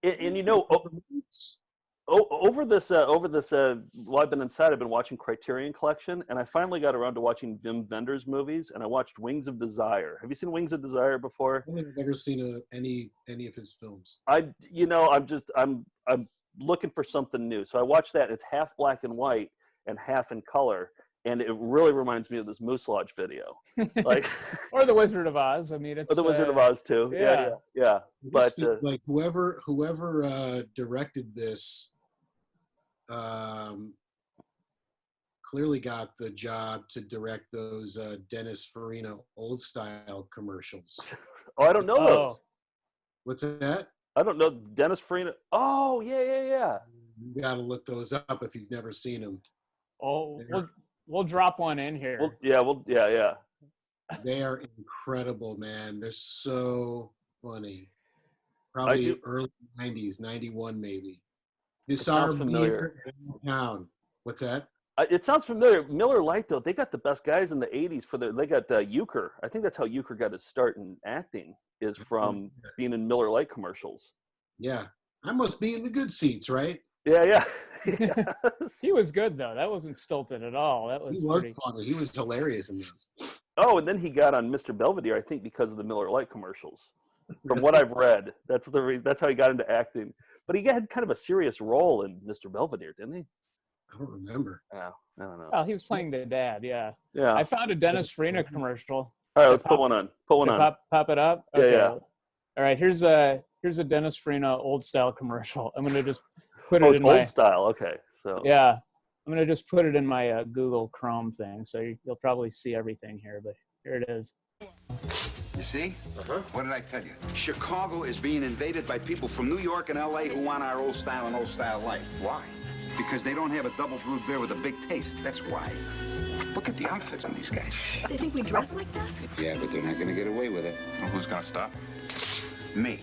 Over this, while I've been inside, I've been watching Criterion Collection, and I finally got around to watching Wim Wenders movies, and I watched Wings of Desire. Have you seen Wings of Desire before? I've never seen any of his films. I'm looking for something new. So I watched that. It's half black and white and half in color. And it really reminds me of this Moose Lodge video. Like, Or the Wizard of Oz. I mean, it's or the Wizard of Oz too. Yeah. But Like whoever directed this clearly got the job to direct those Dennis Farina old style commercials. Oh, I don't know those. What's that? I don't know Dennis Farina. Oh, yeah. You got to look those up if you've never seen them. Oh, we'll drop one in here. Yeah. They are incredible, man. They're so funny. Probably early 90s, 91 maybe. This sounds familiar. Town. What's that? It sounds familiar. Miller Lite, though, they got the best guys in the 80s they got Euchre. I think that's how Euchre got his start in acting, is from being in Miller Lite commercials. Yeah. I must be in the good seats, right? Yeah. He was good, though. That wasn't stilted at all. That was pretty funny. He was hilarious in those. Oh, and then he got on Mr. Belvedere, I think, because of the Miller Lite commercials. From what I've read, that's the reason. That's how he got into acting. But he had kind of a serious role in Mr. Belvedere, didn't he? I don't remember. Oh, I don't know. Well, he was playing the dad, yeah. Yeah. I found a Dennis Farina commercial. All right, let's put one on. Pop it up? Okay. Yeah. All right, here's a Dennis Farina old style commercial. I'm going to just put it in my... old style, okay. So yeah. I'm going to just put it in my Google Chrome thing, so you'll probably see everything here, but here it is. You see? What did I tell you? Chicago is being invaded by people from New York and L.A. who want our old style and old style life. Why? Because they don't have a double brewed beer with a big taste. That's why. Look at the outfits on these guys. They think we dress like that? Yeah, but they're not going to get away with it. Well, who's gonna stop? Me.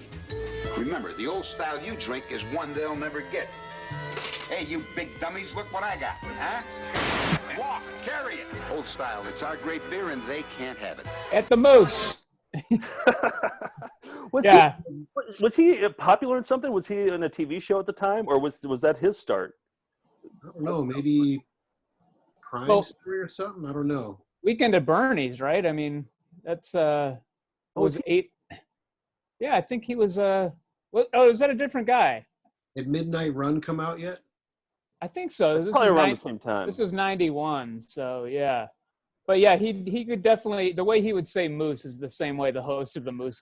Remember, the old style you drink is one they'll never get. Hey, you big dummies, look what I got, huh? Walk, carry it. Old style, it's our great beer and they can't have it. At the Moose. Was he popular in something? Was he in a TV show at the time, or was that his start? I don't know. Maybe Crime Story or something. I don't know. Weekend at Bernie's, right? I mean, that's was 8. Yeah, I think he was. Is that a different guy? Did Midnight Run come out yet? I think so. This probably is around the same time. This is 91, so yeah. But yeah, he could definitely, the way he would say Moose is the same way the host of the Moose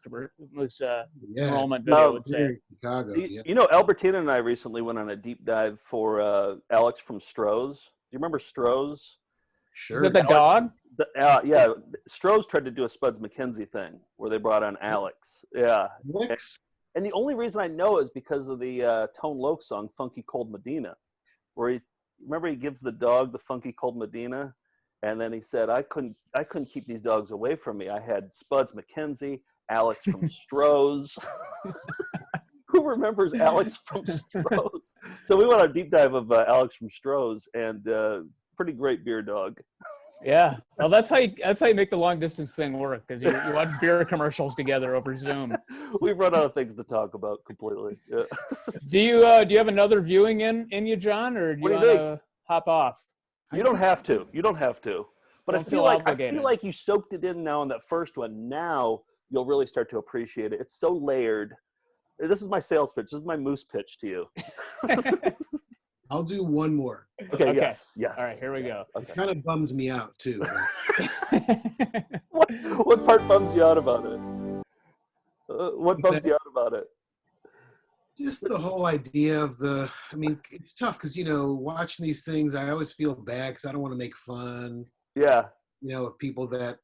enrollment video would say. Chicago, You know, Albertina and I recently went on a deep dive for Alex from Stroh's. Do you remember Stroh's? Sure. Is that the dog? Yeah, Stroh's tried to do a Spuds MacKenzie thing where they brought on Alex. Yeah. And the only reason I know is because of the Tone Loc song, Funky Cold Medina, where remember he gives the dog the Funky Cold Medina? And then he said, I couldn't keep these dogs away from me. I had Spuds MacKenzie, Alex from Stroh's. Who remembers Alex from Stroh's? So we went on a deep dive of Alex from Stroh's, and pretty great beer dog. Yeah, well, that's how you make the long distance thing work, because you watch beer commercials together over Zoom. We've run out of things to talk about completely. Yeah. Do you have another viewing in you, John, or do you want to hop off? You don't have to. But I feel like you soaked it in now on that first one. Now you'll really start to appreciate it. It's so layered. This is my sales pitch. This is my Moose pitch to you. I'll do one more. Okay. Yes. All right, here we go. Okay. It kind of bums me out too. What part bums you out about it? What bums you out about it? Just the whole idea of it's tough because, watching these things, I always feel bad because I don't want to make fun. Yeah. Of people that,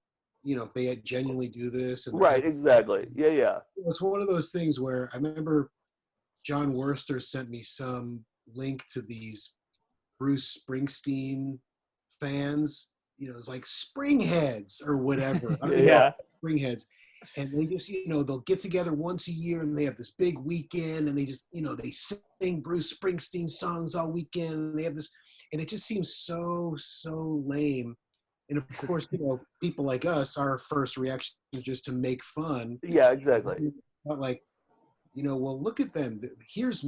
if they genuinely do this. Right, exactly. Yeah. It's one of those things where I remember John Worster sent me some link to these Bruce Springsteen fans. It's like Springheads or whatever. Yeah. Springheads. And they just, they'll get together once a year and they have this big weekend and they just, they sing Bruce Springsteen songs all weekend. And they have this, and it just seems so lame. And of course, people like us, our first reaction is just to make fun. Yeah, exactly. But like, well, look at them. Here's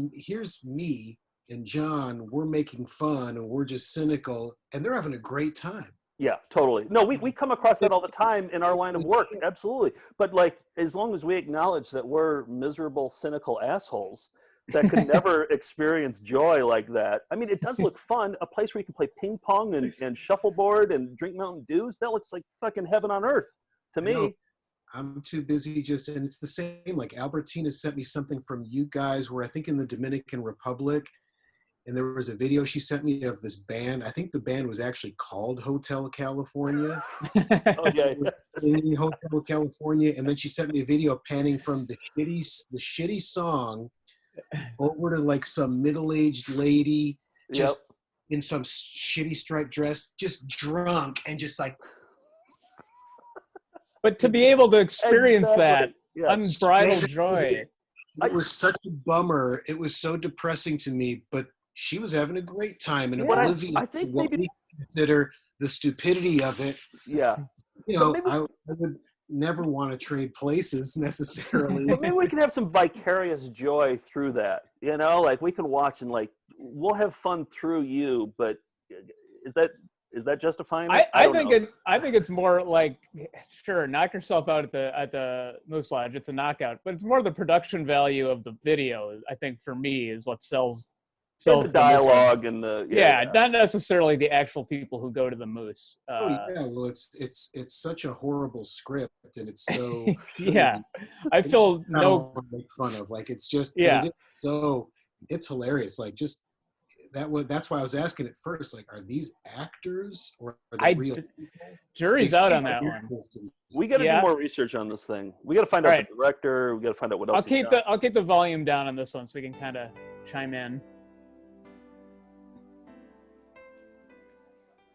me and John. We're making fun and we're just cynical and they're having a great time. Yeah, totally. No, we come across that all the time in our line of work. Absolutely. But like, as long as we acknowledge that we're miserable, cynical assholes that could never experience joy like that. I mean, it does look fun. A place where you can play ping pong and shuffleboard and drink Mountain Dews. That looks like fucking heaven on earth to me. I'm too busy and it's the same. Like Albertina sent me something from you guys where I think in the Dominican Republic, and there was a video she sent me of this band. I think the band was actually called Hotel California. Oh yeah. In Hotel California, and then she sent me a video panning from the shitty song over to like some middle-aged lady just in some shitty striped dress, just drunk and just like. But to be able to experience that Yes. unbridled joy. It was such a bummer. It was so depressing to me, but she was having a great time, and oblivious I think to what maybe we consider the stupidity of it. Yeah. You know, I would never want to trade places necessarily. But maybe we can have some vicarious joy through that. You know, like we can watch and like we'll have fun through you. But is that justifying it? I think it's more like, sure, knock yourself out at the Moose Lodge. It's a knockout, but it's more the production value of the video. I think for me is what sells the dialogue and the not necessarily the actual people who go to the Moose. Well, it's such a horrible script, and it's so I feel make fun of, like, it's just it's hilarious, like, just that's why I was asking at first, like, are these actors or are they real people? Jury's out on that one. We got to do more research on this thing. We got to find out the director. We got to find out what else. I'll keep the volume down on this one so we can kind of chime in.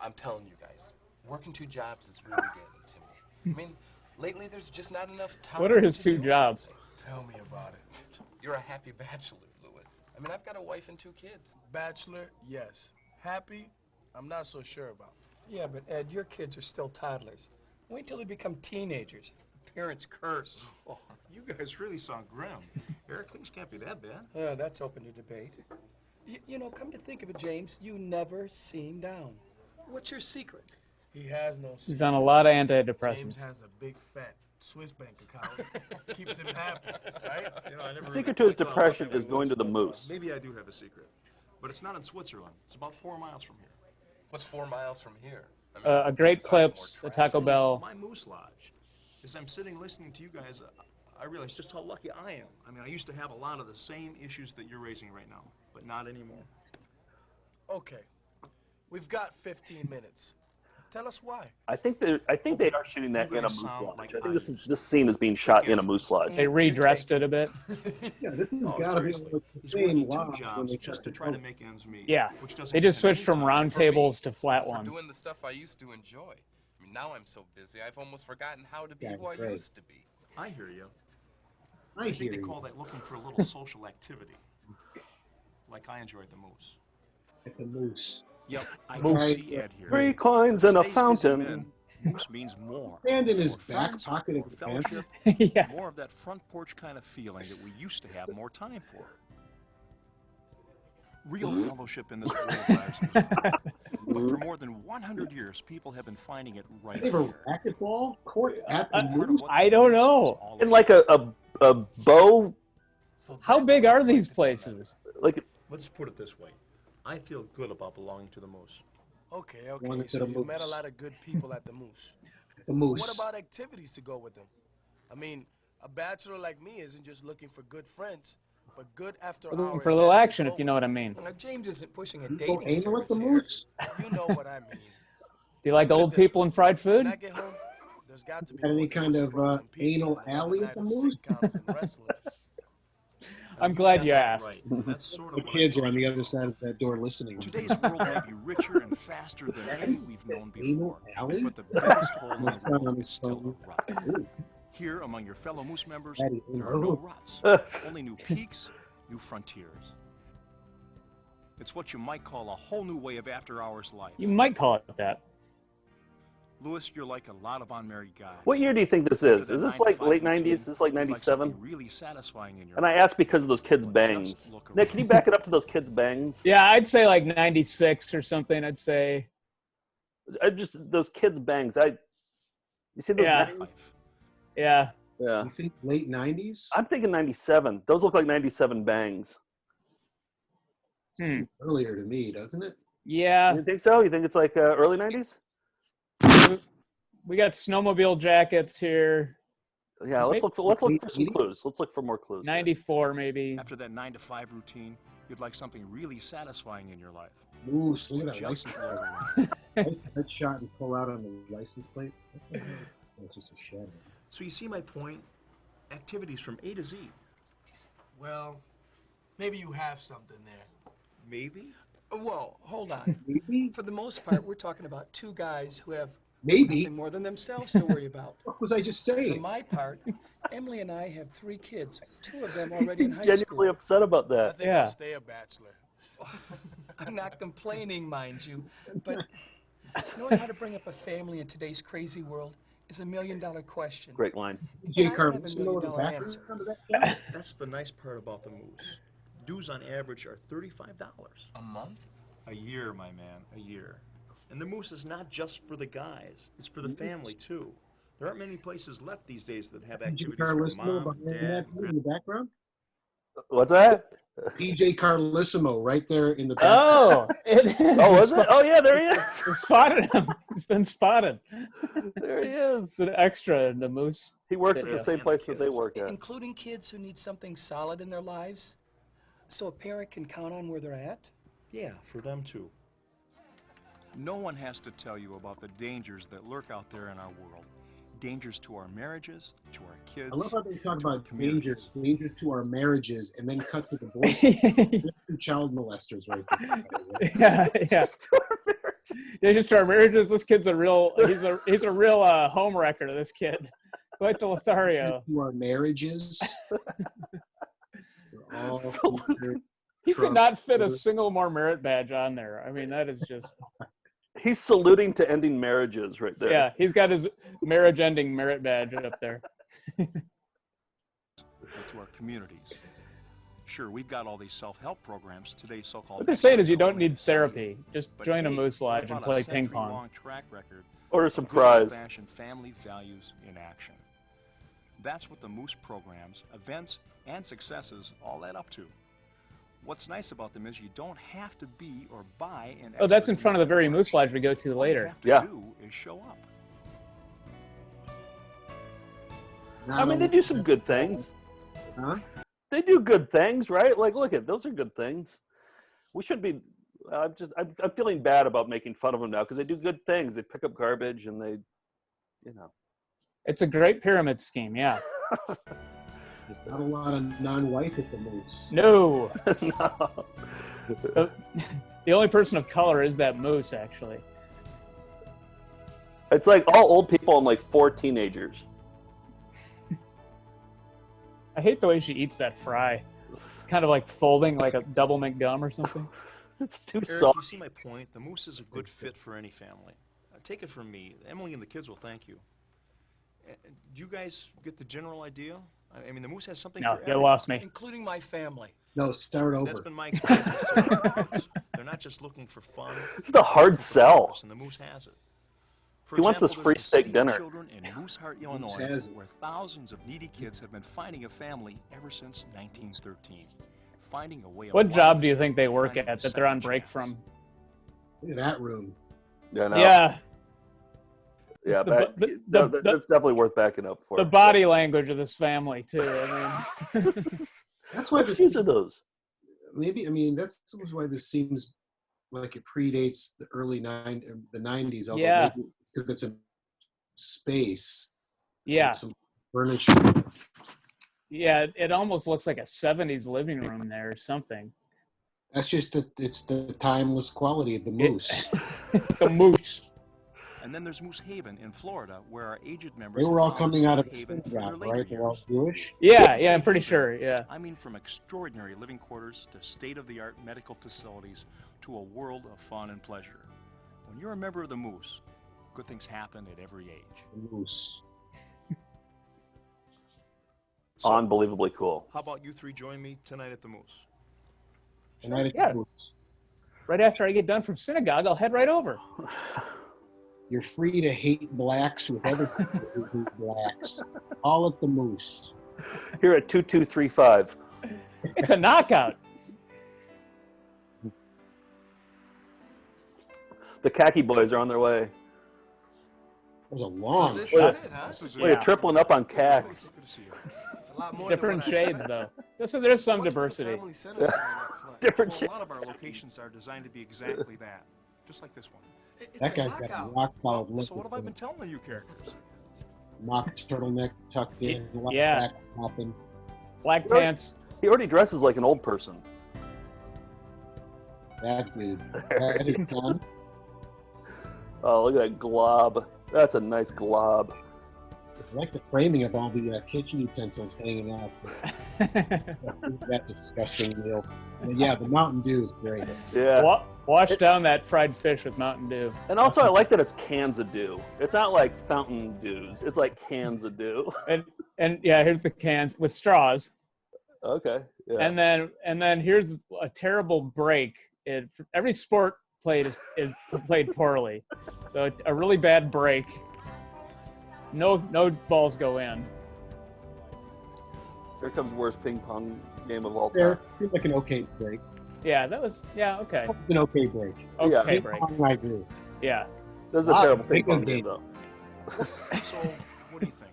I'm telling you guys, working 2 jobs is really getting to me. I mean, lately there's just not enough time. What are his to 2 do jobs? anything. Tell me about it. You're a happy bachelor, Louis. I mean, I've got a wife and 2 kids. Bachelor, yes. Happy, I'm not so sure about. Yeah, but Ed, your kids are still toddlers. Wait till they become teenagers. The parents curse. Oh, you guys really sound grim. Eric, things can't be that bad. That's open to debate. You know, come to think of it, James, you never seem down. What's your secret? He has no secret. He's on a lot of antidepressants. James has a big fat Swiss bank account. Keeps him happy, right? You know, I never The secret to his depression is going to the Moose. Maybe I do have a secret, but it's not in Switzerland. It's about 4 miles from here. What's 4 miles from here? I mean, A Great Clips, a Taco Bell. My Moose Lodge. As I'm sitting listening to you guys, I realize just how lucky I am. I mean, I used to have a lot of the same issues that you're raising right now, but not anymore. Okay. We've got 15 minutes. Tell us why. I think they are shooting that in a Moose Lodge. I think this scene is being shot in a Moose Lodge. They redressed it a bit. Yeah, this has got to be the He's same working 2 lodge when jobs they just to try to make ends meet. Yeah, which doesn't they just give him switched from any round time. tables to flat for ones. doing the stuff I used to enjoy. I mean, now I'm so busy, I've almost forgotten how to be Yeah, who I great. used to be. I hear you. I I think hear they you. call that looking for a little social activity. Like I enjoyed the Moose. At the Moose. Yep, I Moose. can see Ed here. 3 coins and a Today's busy fountain. men, Moose means more. And in his More back friends, pocket more of his pants. fellowship, Yeah. more of that front porch kind of feeling that we used to have more time for. Real fellowship in this world drives me mad. But for more than 100 years, people have been finding it right They have a here. racquetball court at the Part of Moose. what I don't the Moose is know. all And about. like a bow, So How that's big the are best way these to do that. places? like Let's put it this way. I feel good about belonging to the Moose. Okay, One okay. to So the you've met a Moose. lot of good people at the Moose. The But Moose. what about activities to go with them? I mean, a bachelor like me isn't just looking for good friends, but good after We're looking hour for a little events to action, go if you know what I mean. Now, James isn't pushing a You go dating anal at the service here. Moose? with. You know what I mean. Do you like Put it old this people way. and fried food? When I get home, there's got to be Got any more kind juice, of, frozen pizza, anal another alley night at the of Moose? sitcoms and wrestling. I'm glad you got that asked. Right. That's sort The of what kids I are on thought. the other side of that door listening. Today's world may be richer and faster than any we've known Anal before, alley? but the biggest hole in That's the not on world his is still phone. a rut. Ooh. Here, among your fellow Moose members, Daddy, there are no ruts, only new peaks, new frontiers. It's what you might call a whole new way of after-hours life. You might call it that. Louis, you're like a lot of unmarried guys. what year do you think this After is? that Is this 9 to like 5 late routine, 90s? Is this like you'd 97? something really satisfying in your And I life. asked because of those kids' bangs. look Nick, can you back it up to those kids' bangs? Yeah, I'd say like 96 or something. I'd say. Those kids' bangs. You see those Yeah. bangs? Yeah. Yeah. You think late 90s? I'm thinking 97. Those look like 97 bangs. Seems earlier to me, doesn't it? Yeah. You think so? You think it's like early 90s? We got snowmobile jackets here. Yeah, let's look for some clues. Let's look for more clues. 94 maybe. After that 9 to 5 routine, you'd like something really satisfying in your life. Moose, look at that Just license look plate. around. License headshot and pull out on the license plate. It's just a shadow. So you see my point? Activities from A to Z. Well, maybe you have something there. Maybe? Well, hold on. Maybe? For the most part, we're talking about two guys who have Maybe? nothing more than themselves to worry about. What was I just For saying? my part, Emily and I have 3 kids, 2 of them already in He's high genuinely school. upset about I that. think Yeah. I'll stay a bachelor. I'm not complaining, mind you, but knowing how to bring up a family in today's crazy world is a million-dollar question. Great line. Jay I don't have a Carlson know the million-dollar background answer. of that show? That's the nice part about the Moose. Dues on average are $35. A month? A year, my man, a year. And the Moose is not just for the guys, it's for the family too. There aren't many places left these days that have PJ activities for Carlissimo mom, behind dad, that in the background? What's that? PJ Carlissimo right there in the background. Oh, it is. Oh, was it? Oh, yeah, there he is. We spotted him. He's been spotted. There he is. It's an extra in the Moose. He works at video. the same place that they work at. Including kids who need something solid in their lives, so a parent can count on where they're at. Yeah, for them too. No one has to tell you about the dangers that lurk out there in our world. Dangers to our marriages, to our kids. I love how they talk to our about communities. danger to our marriages, and then cut to divorce. Child molesters right there. Yeah, yeah. Yeah, just to our marriages. This kid's a real. He's a real home wrecker. This kid, quite the Lothario. To our marriages. We're all future He could Trump not fit a voters. single more merit badge on there. I mean, that is just. He's saluting to ending marriages right there. Yeah, he's got his marriage-ending merit badge up there. To our communities. Sure, we've got all these self-help programs today, so-called. What they're saying is you don't need Society. therapy. Just But join a hey, Moose what Lodge and about a play ping pong. century-long track record Order some of fries. old-fashioned family values in action. That's what the Moose programs, events, and successes all add up to. What's nice about them is you don't have to be or buy an. Oh, that's in expert front of the very program. Moose Lodge we go to All you later. have to Yeah. do is show up. I mean, they do some good things. Huh? They do good things, right? Like, look at those are good things. We should be. I'm feeling bad about making fun of them now because they do good things. They pick up garbage and they, you know. It's a great pyramid scheme, yeah. Not a lot of non-whites at the Moose. No. No. The only person of color is that Moose, actually. It's like all old people and like 4 teenagers. I hate the way she eats that fry. It's kind of like folding like a double McGum or something. It's too Eric, soft. you see my point? The Moose is a good fit for any family. Take it from me. Emily and the kids will thank you. Do you guys get the general idea? I mean, the Moose has something No, for you everyone. lost me. Including my family. No, start That's over. been my experience with several kids. They're not just looking for fun. It's a hard they're looking for sell. purpose, and the Moose has it. For He wants this example, free there's a steak city of dinner. Children in Mooseheart, has Illinois, it. where thousands of needy kids have been finding a family ever since 1913. Finding a way of What job life, do you think they work finding at a that they're on second break chance. from? Look at that room. Yeah, no. Yeah, Yeah, the- that's definitely worth backing up for. the body language of this family, too. I mean, That's why What cheese are those? maybe, I mean, that's why this seems like it predates the early the 90s. Although Yeah. because it's a space. yeah. With some furniture. Yeah, it almost looks like a 70s living room there or something. That's just it's the timeless quality of the Moose. The Moose. And then there's Moose Haven in Florida, where our aged members They were all have found a coming out of safe the haven for synagogue, their later right? They're all years. Jewish. Yeah, yeah, I'm pretty sure, yeah. I mean, from extraordinary living quarters to state-of-the-art medical facilities to a world of fun and pleasure. When you're a member of the Moose, good things happen at every age. The Moose. So, Unbelievably cool. how about you 3 join me tonight at the Moose? And I Yeah. Right after I get done from synagogue, I'll head right over. You're free to hate blacks with other people who hate blacks. All at the Moose. Here at 2235. It's a knockout. The khaki boys are on their way. That was a long This shot. is it, huh? Look at tripling up on cats. Good to see you. lot more Different than what I shades, though. So there's some What's with the diversity. family center sign up front? Different Well, shit. a lot of our locations are designed to be exactly that, just like this one. That guy's got a rock solid look. So what have I been telling you characters? Mock turtleneck tucked in, Yeah. back popping. Black pants. He already dresses like an old person. That dude. That is fun. Oh, look at that glob. That's a nice glob. I like the framing of all the kitchen utensils hanging out. That disgusting meal. But yeah, the Mountain Dew is great. Yeah. Wash down that fried fish with Mountain Dew. And also, I like that it's cans of dew. It's not like Fountain Dews. It's like cans of dew. And yeah, here's the cans with straws. Okay. Yeah. And then here's a terrible break. Every sport played is played poorly. So a really bad break. No balls go in. Here comes worst ping pong game of all time. There seemed like an okay break. Yeah, okay. An okay break. Okay Yeah. break. I agree. Yeah. This is a terrible ping pong game. game, though. So, what do you think?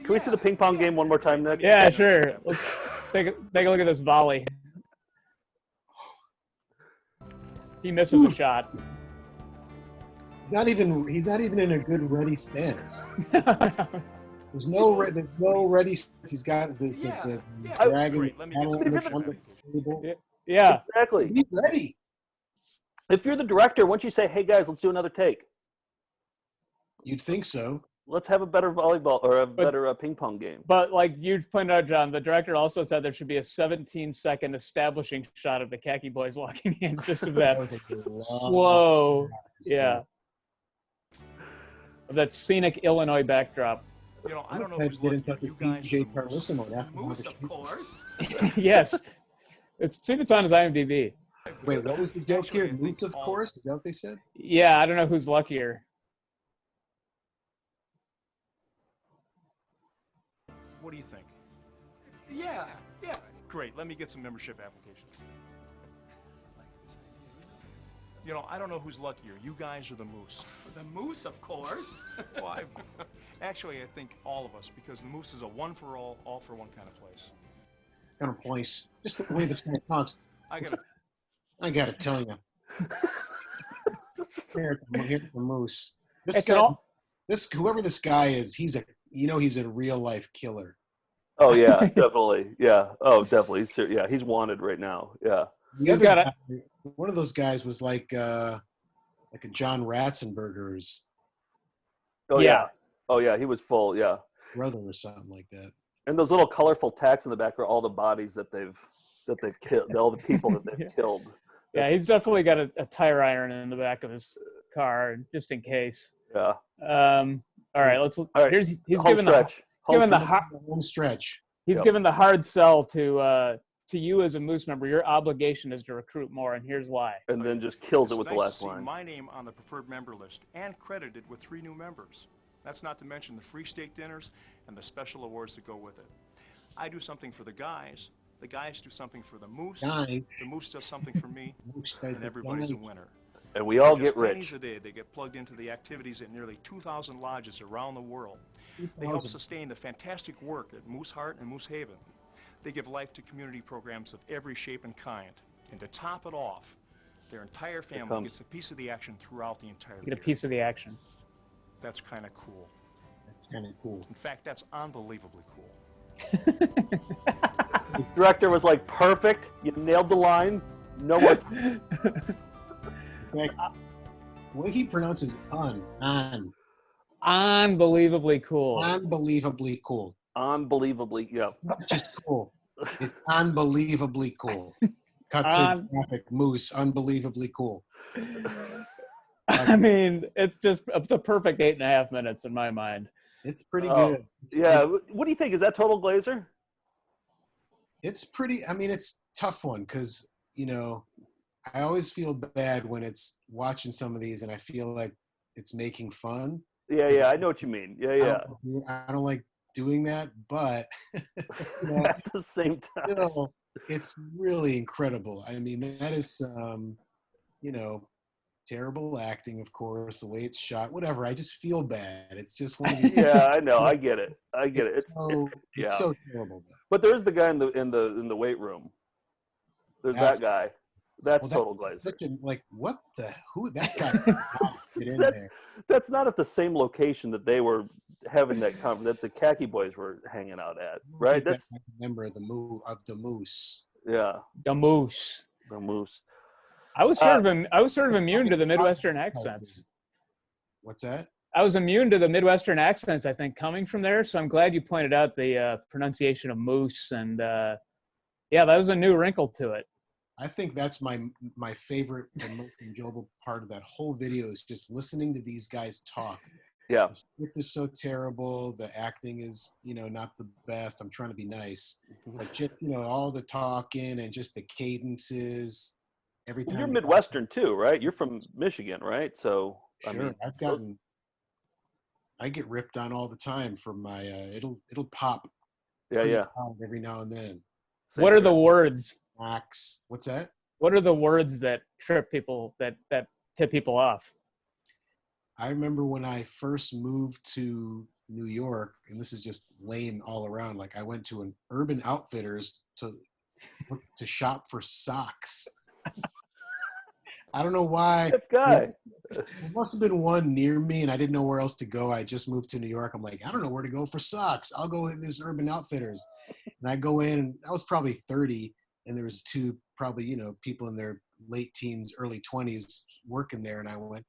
Can we see the ping pong game one more time, Nick? Yeah, sure. Let's take a look at this volley. He misses a shot. He's not even in a good ready stance. There's no ready stance. He's got the dragon Great, let me get some paddle on the information. table. Yeah. Exactly. He's ready. If you're the director, why don't you say, hey, guys, let's do another take. You'd think so. Let's have a better volleyball or a better ping pong game. But like you pointed out, John, the director also said there should be a 17-second establishing shot of the khaki boys walking in, just of that slow, yeah, of that scenic Illinois backdrop. You know, I don't know Let's who's get in lucky, touch you with guys DJ or the Moose. Carlissimo after Moose, the of shoot. course. Yes, see if it's on his IMDb. Wait, what was the joke Actually, I here? think Moots, of all- course? Is that what they said? Yeah, I don't know who's luckier. What do you think? Yeah. Great, let me get some membership applications. You know, I don't know who's luckier, you guys or the Moose. The Moose, of course. Well, actually, I think all of us, because the Moose is a one for all for one kind of place. Kind of place. Just the way this guy talks. I gotta, I gotta tell you. Here's the Moose. This It's guy, all- whoever this guy is, he's a real life killer. Oh, yeah, definitely. Yeah. Oh, definitely. Yeah, he's wanted right now. Yeah. The He's other got guy, one of those guys was like a John Ratzenberger's Oh, Yeah. yeah. Oh, yeah, he was full. Yeah. brother or something like that. And those little colorful tacks in the back are all the bodies that they've killed, all the people that they've killed. Yeah, he's definitely got a tire iron in the back of his car, just in case. Yeah. All right, All right. He's Home given stretch. Home stretch. he's given the hard sell to you as a Moose member. Your obligation is to recruit more, and here's why. And then just kills it it's with nice the last to see line. my name on the preferred member list and credited with 3 new members. That's not to mention the free steak dinners and the special awards that go with it. I do something for the guys do something for the Moose, Guy. the Moose does something for me, Moose guy, and everybody's a guy. winner. And we all For get just pennies rich. a day, they get plugged into the activities at nearly 2,000 lodges around the world. They help sustain the fantastic work at Moose Heart and Moose Haven. They give life to community programs of every shape and kind. And to top it off, their entire family comes. gets a piece of the action throughout the entire Get a year. piece of the action. That's kind of cool. That's kind of cool. In fact, that's unbelievably cool. The director was like, perfect. You nailed the line. No more. In fact, the way he pronounces Unbelievably cool. unbelievably cool. Unbelievably. Yeah. Not just cool. It's unbelievably cool. Cut to graphic Moose, unbelievably cool. I mean, it's a perfect 8.5 minutes in my mind. It's pretty Oh, good. Yeah. What do you think? Is that total Glaser? It's pretty, I mean, it's a tough one because, I always feel bad when it's watching some of these and I feel like it's making fun. Yeah. I know what you mean. Yeah. I don't like doing that, but At the same time. it's really incredible. I mean, that is, terrible acting, of course, the way it's shot, whatever. I just feel bad. It's just one of these. Yeah, I know. I get it. It's it's so terrible. But there's the guy in the weight room. There's that guy. That's total Glaser. What the who that guy? Get in there. That's not at the same location that they were having that that the Khaki Boys were hanging out at, right? That's a member of the Moose. Yeah, the Moose. The Moose. I was sort of immune to the Midwestern accents. What's that? I was immune to the Midwestern accents, I think, coming from there. So I'm glad you pointed out the pronunciation of moose, and yeah, that was a new wrinkle to it. I think that's my favorite and most enjoyable part of that whole video is just listening to these guys talk. Yeah, the script is so terrible. The acting is, not the best. I'm trying to be nice, but just all the talking and just the cadences. Every time you're Midwestern too, right? You're from Michigan, right? So sure, I get ripped on all the time from my it'll pop. Yeah. Every now and then. What are the words? Max. What's that? What are the words that trip people that tip people off? I remember when I first moved to New York, and this is just lame all around. Like I went to an Urban Outfitters to shop for socks. I don't know why. Good guy. There must have been one near me, and I didn't know where else to go. I just moved to New York. I'm like, I don't know where to go for socks. I'll go to this Urban Outfitters. And I go in, and I was probably 30, and there was two probably, people in their late teens, early 20s working there. And I went,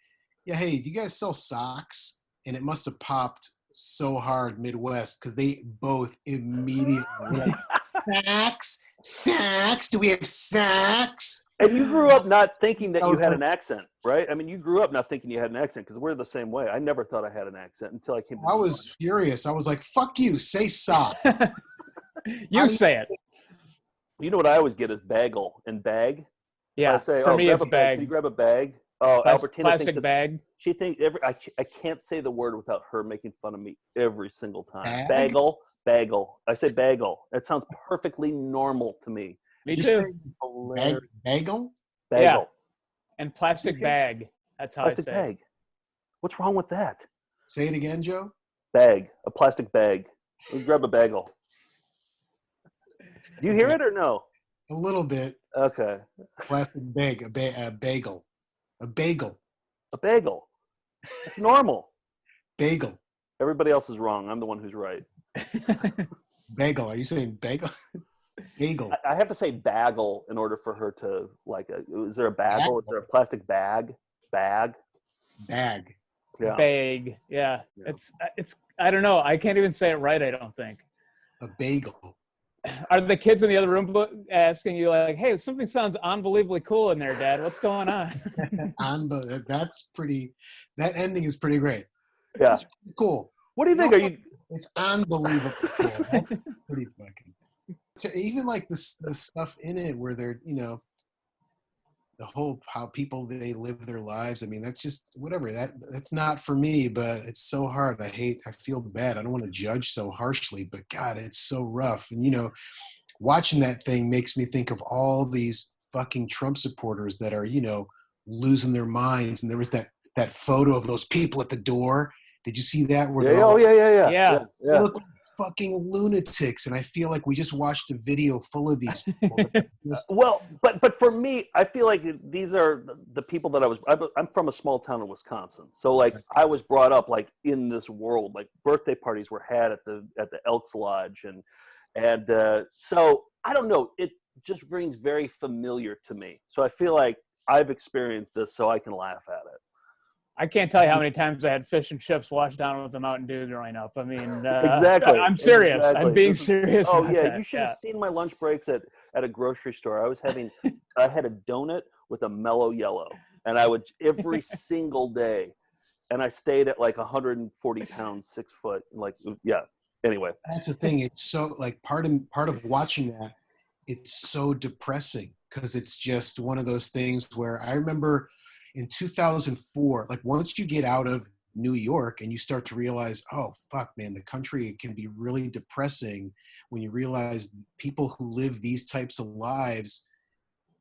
yeah, hey, do you guys sell socks? And it must have popped so hard Midwest because they both immediately were like, socks, do we have socks? And you grew up not thinking that you had an accent, right? I mean, you grew up not thinking you had an accent because we're the same way. I never thought I had an accent until I came to New York. I was furious. I was like, fuck you, say sock. You say it. You know what I always get is bagel and bag. Yeah, I say, for me grab it's a bag. bag. Can you grab a bag? Oh, Albertina plastic thinks bag. She thinks I can't say the word without her making fun of me every single time. Bag? Bagel. I say bagel. That sounds perfectly normal to me. Me too. Bagel? Bagel. Yeah. And plastic bag. That's how Plastic I say it. bag. What's wrong with that? Say it again, Joe. Bag. A plastic bag. Grab a bagel. Do you hear it or no? A little bit. Okay. Plastic bag. A bagel. A bagel. A bagel. It's normal. Bagel. Everybody else is wrong. I'm the one who's right. Bagel. Are you saying bagel? Bagel. I have to say bagel in order for her to like it. Is there a bagel? Is there a plastic bag? Bag. Bag. Yeah. Bag. Yeah. It's I don't know. I can't even say it right, I don't think. A bagel. Are the kids in the other room asking you like, hey, something sounds unbelievably cool in there, Dad? What's going on? That's pretty, that ending is pretty great. Yeah. That's pretty cool. What do you think? Are you? It's unbelievable cool. That's pretty fucking. Even like the stuff in it where they're, the whole how people they live their lives. I mean, that's just whatever. That's not for me, but it's so hard. I feel bad. I don't want to judge so harshly, but God, it's so rough. And watching that thing makes me think of all these fucking Trump supporters that are, losing their minds. And there was that photo of those people at the door. Did you see that? Where Yeah. They look like fucking lunatics, and I feel like we just watched a video full of these people. Well, but for me, I feel like these are the people that I'm from a small town in Wisconsin, so like I was brought up like in this world. Like birthday parties were had at the Elks Lodge, and so I don't know. It just rings very familiar to me. So I feel like I've experienced this, so I can laugh at it. I can't tell you how many times I had fish and chips washed down with the Mountain Dew growing up. I mean, exactly. I'm serious. Exactly. I'm being serious. Oh about yeah, that. you should have seen my lunch breaks at a grocery store. I had a donut with a Mellow Yellow, and I would every single day, and I stayed at like 140 pounds, 6 foot. Like yeah. Anyway, that's the thing. It's so like part of watching that. It's so depressing because it's just one of those things where I remember. In 2004, like once you get out of New York and you start to realize, oh, fuck, man, the country can be really depressing when you realize people who live these types of lives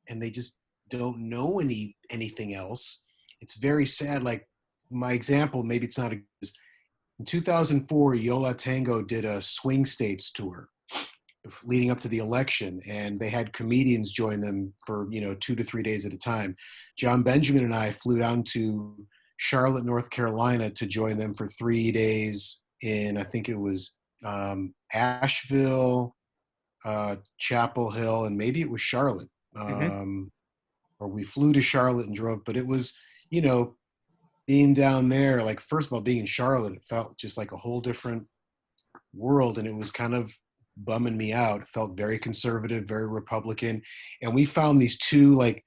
and they just don't know anything else. it's very sad. Like my example, maybe it's not. In 2004, Yola Tango did a swing states tour leading up to the election, and they had comedians join them for 2 to 3 days at a time. John Benjamin and I flew down to Charlotte, North Carolina to join them for 3 days in, I think it was Asheville, Chapel Hill, and maybe it was Charlotte. Or we flew to Charlotte and drove, but it was, being down there, like, first of all, being in Charlotte, it felt just like a whole different world, and it was kind of bumming me out. It felt very conservative, very Republican. And we found these two, like,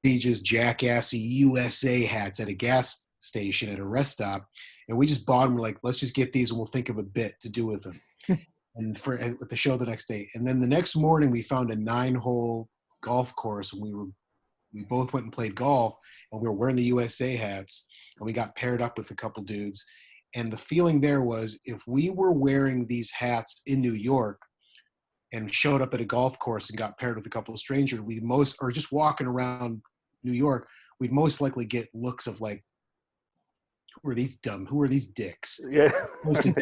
just jackassy USA hats at a gas station at a rest stop, and we just bought them. We're like, let's just get these and we'll think of a bit to do with them. And with the show the next day. And then the next morning we found a 9-hole golf course, and we both went and played golf, and we were wearing the USA hats, and we got paired up with a couple dudes. And the feeling there was, if we were wearing these hats in New York and showed up at a golf course and got paired with a couple of strangers, or just walking around New York, we'd most likely get looks of like, who are these dicks? Yeah.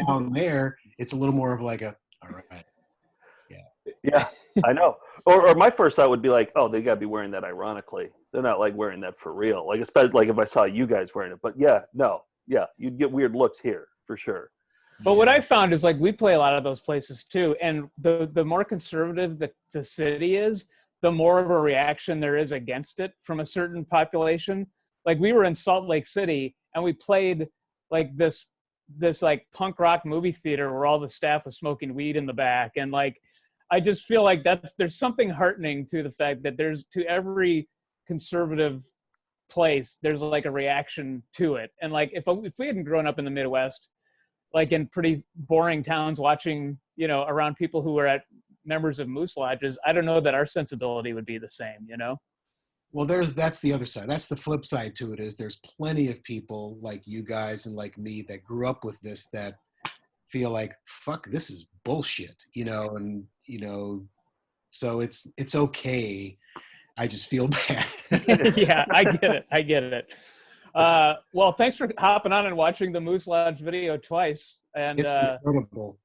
Down there, it's a little more of like all right. Yeah, I know. Or my first thought would be like, oh, they got to be wearing that ironically. They're not like wearing that for real. Like, especially like if I saw you guys wearing it. But yeah, you'd get weird looks here for sure. But what I found is, like, we play a lot of those places too, and the more conservative the city is, the more of a reaction there is against it from a certain population. Like, we were in Salt Lake City, and we played like this like punk rock movie theater where all the staff was smoking weed in the back, and like, I just feel like there's something heartening to the fact that to every conservative place, there's like a reaction to it. And like, if we hadn't grown up in the Midwest, like in pretty boring towns, watching, around people who were members of moose lodges, I don't know that our sensibility would be the same, Well, that's the other side. That's the flip side to it, is there's plenty of people like you guys and like me that grew up with this that feel like, fuck, this is bullshit, and, so it's okay. I just feel bad. Yeah, I get it. Well, thanks for hopping on and watching the Moose Lodge video twice. And it's incredible.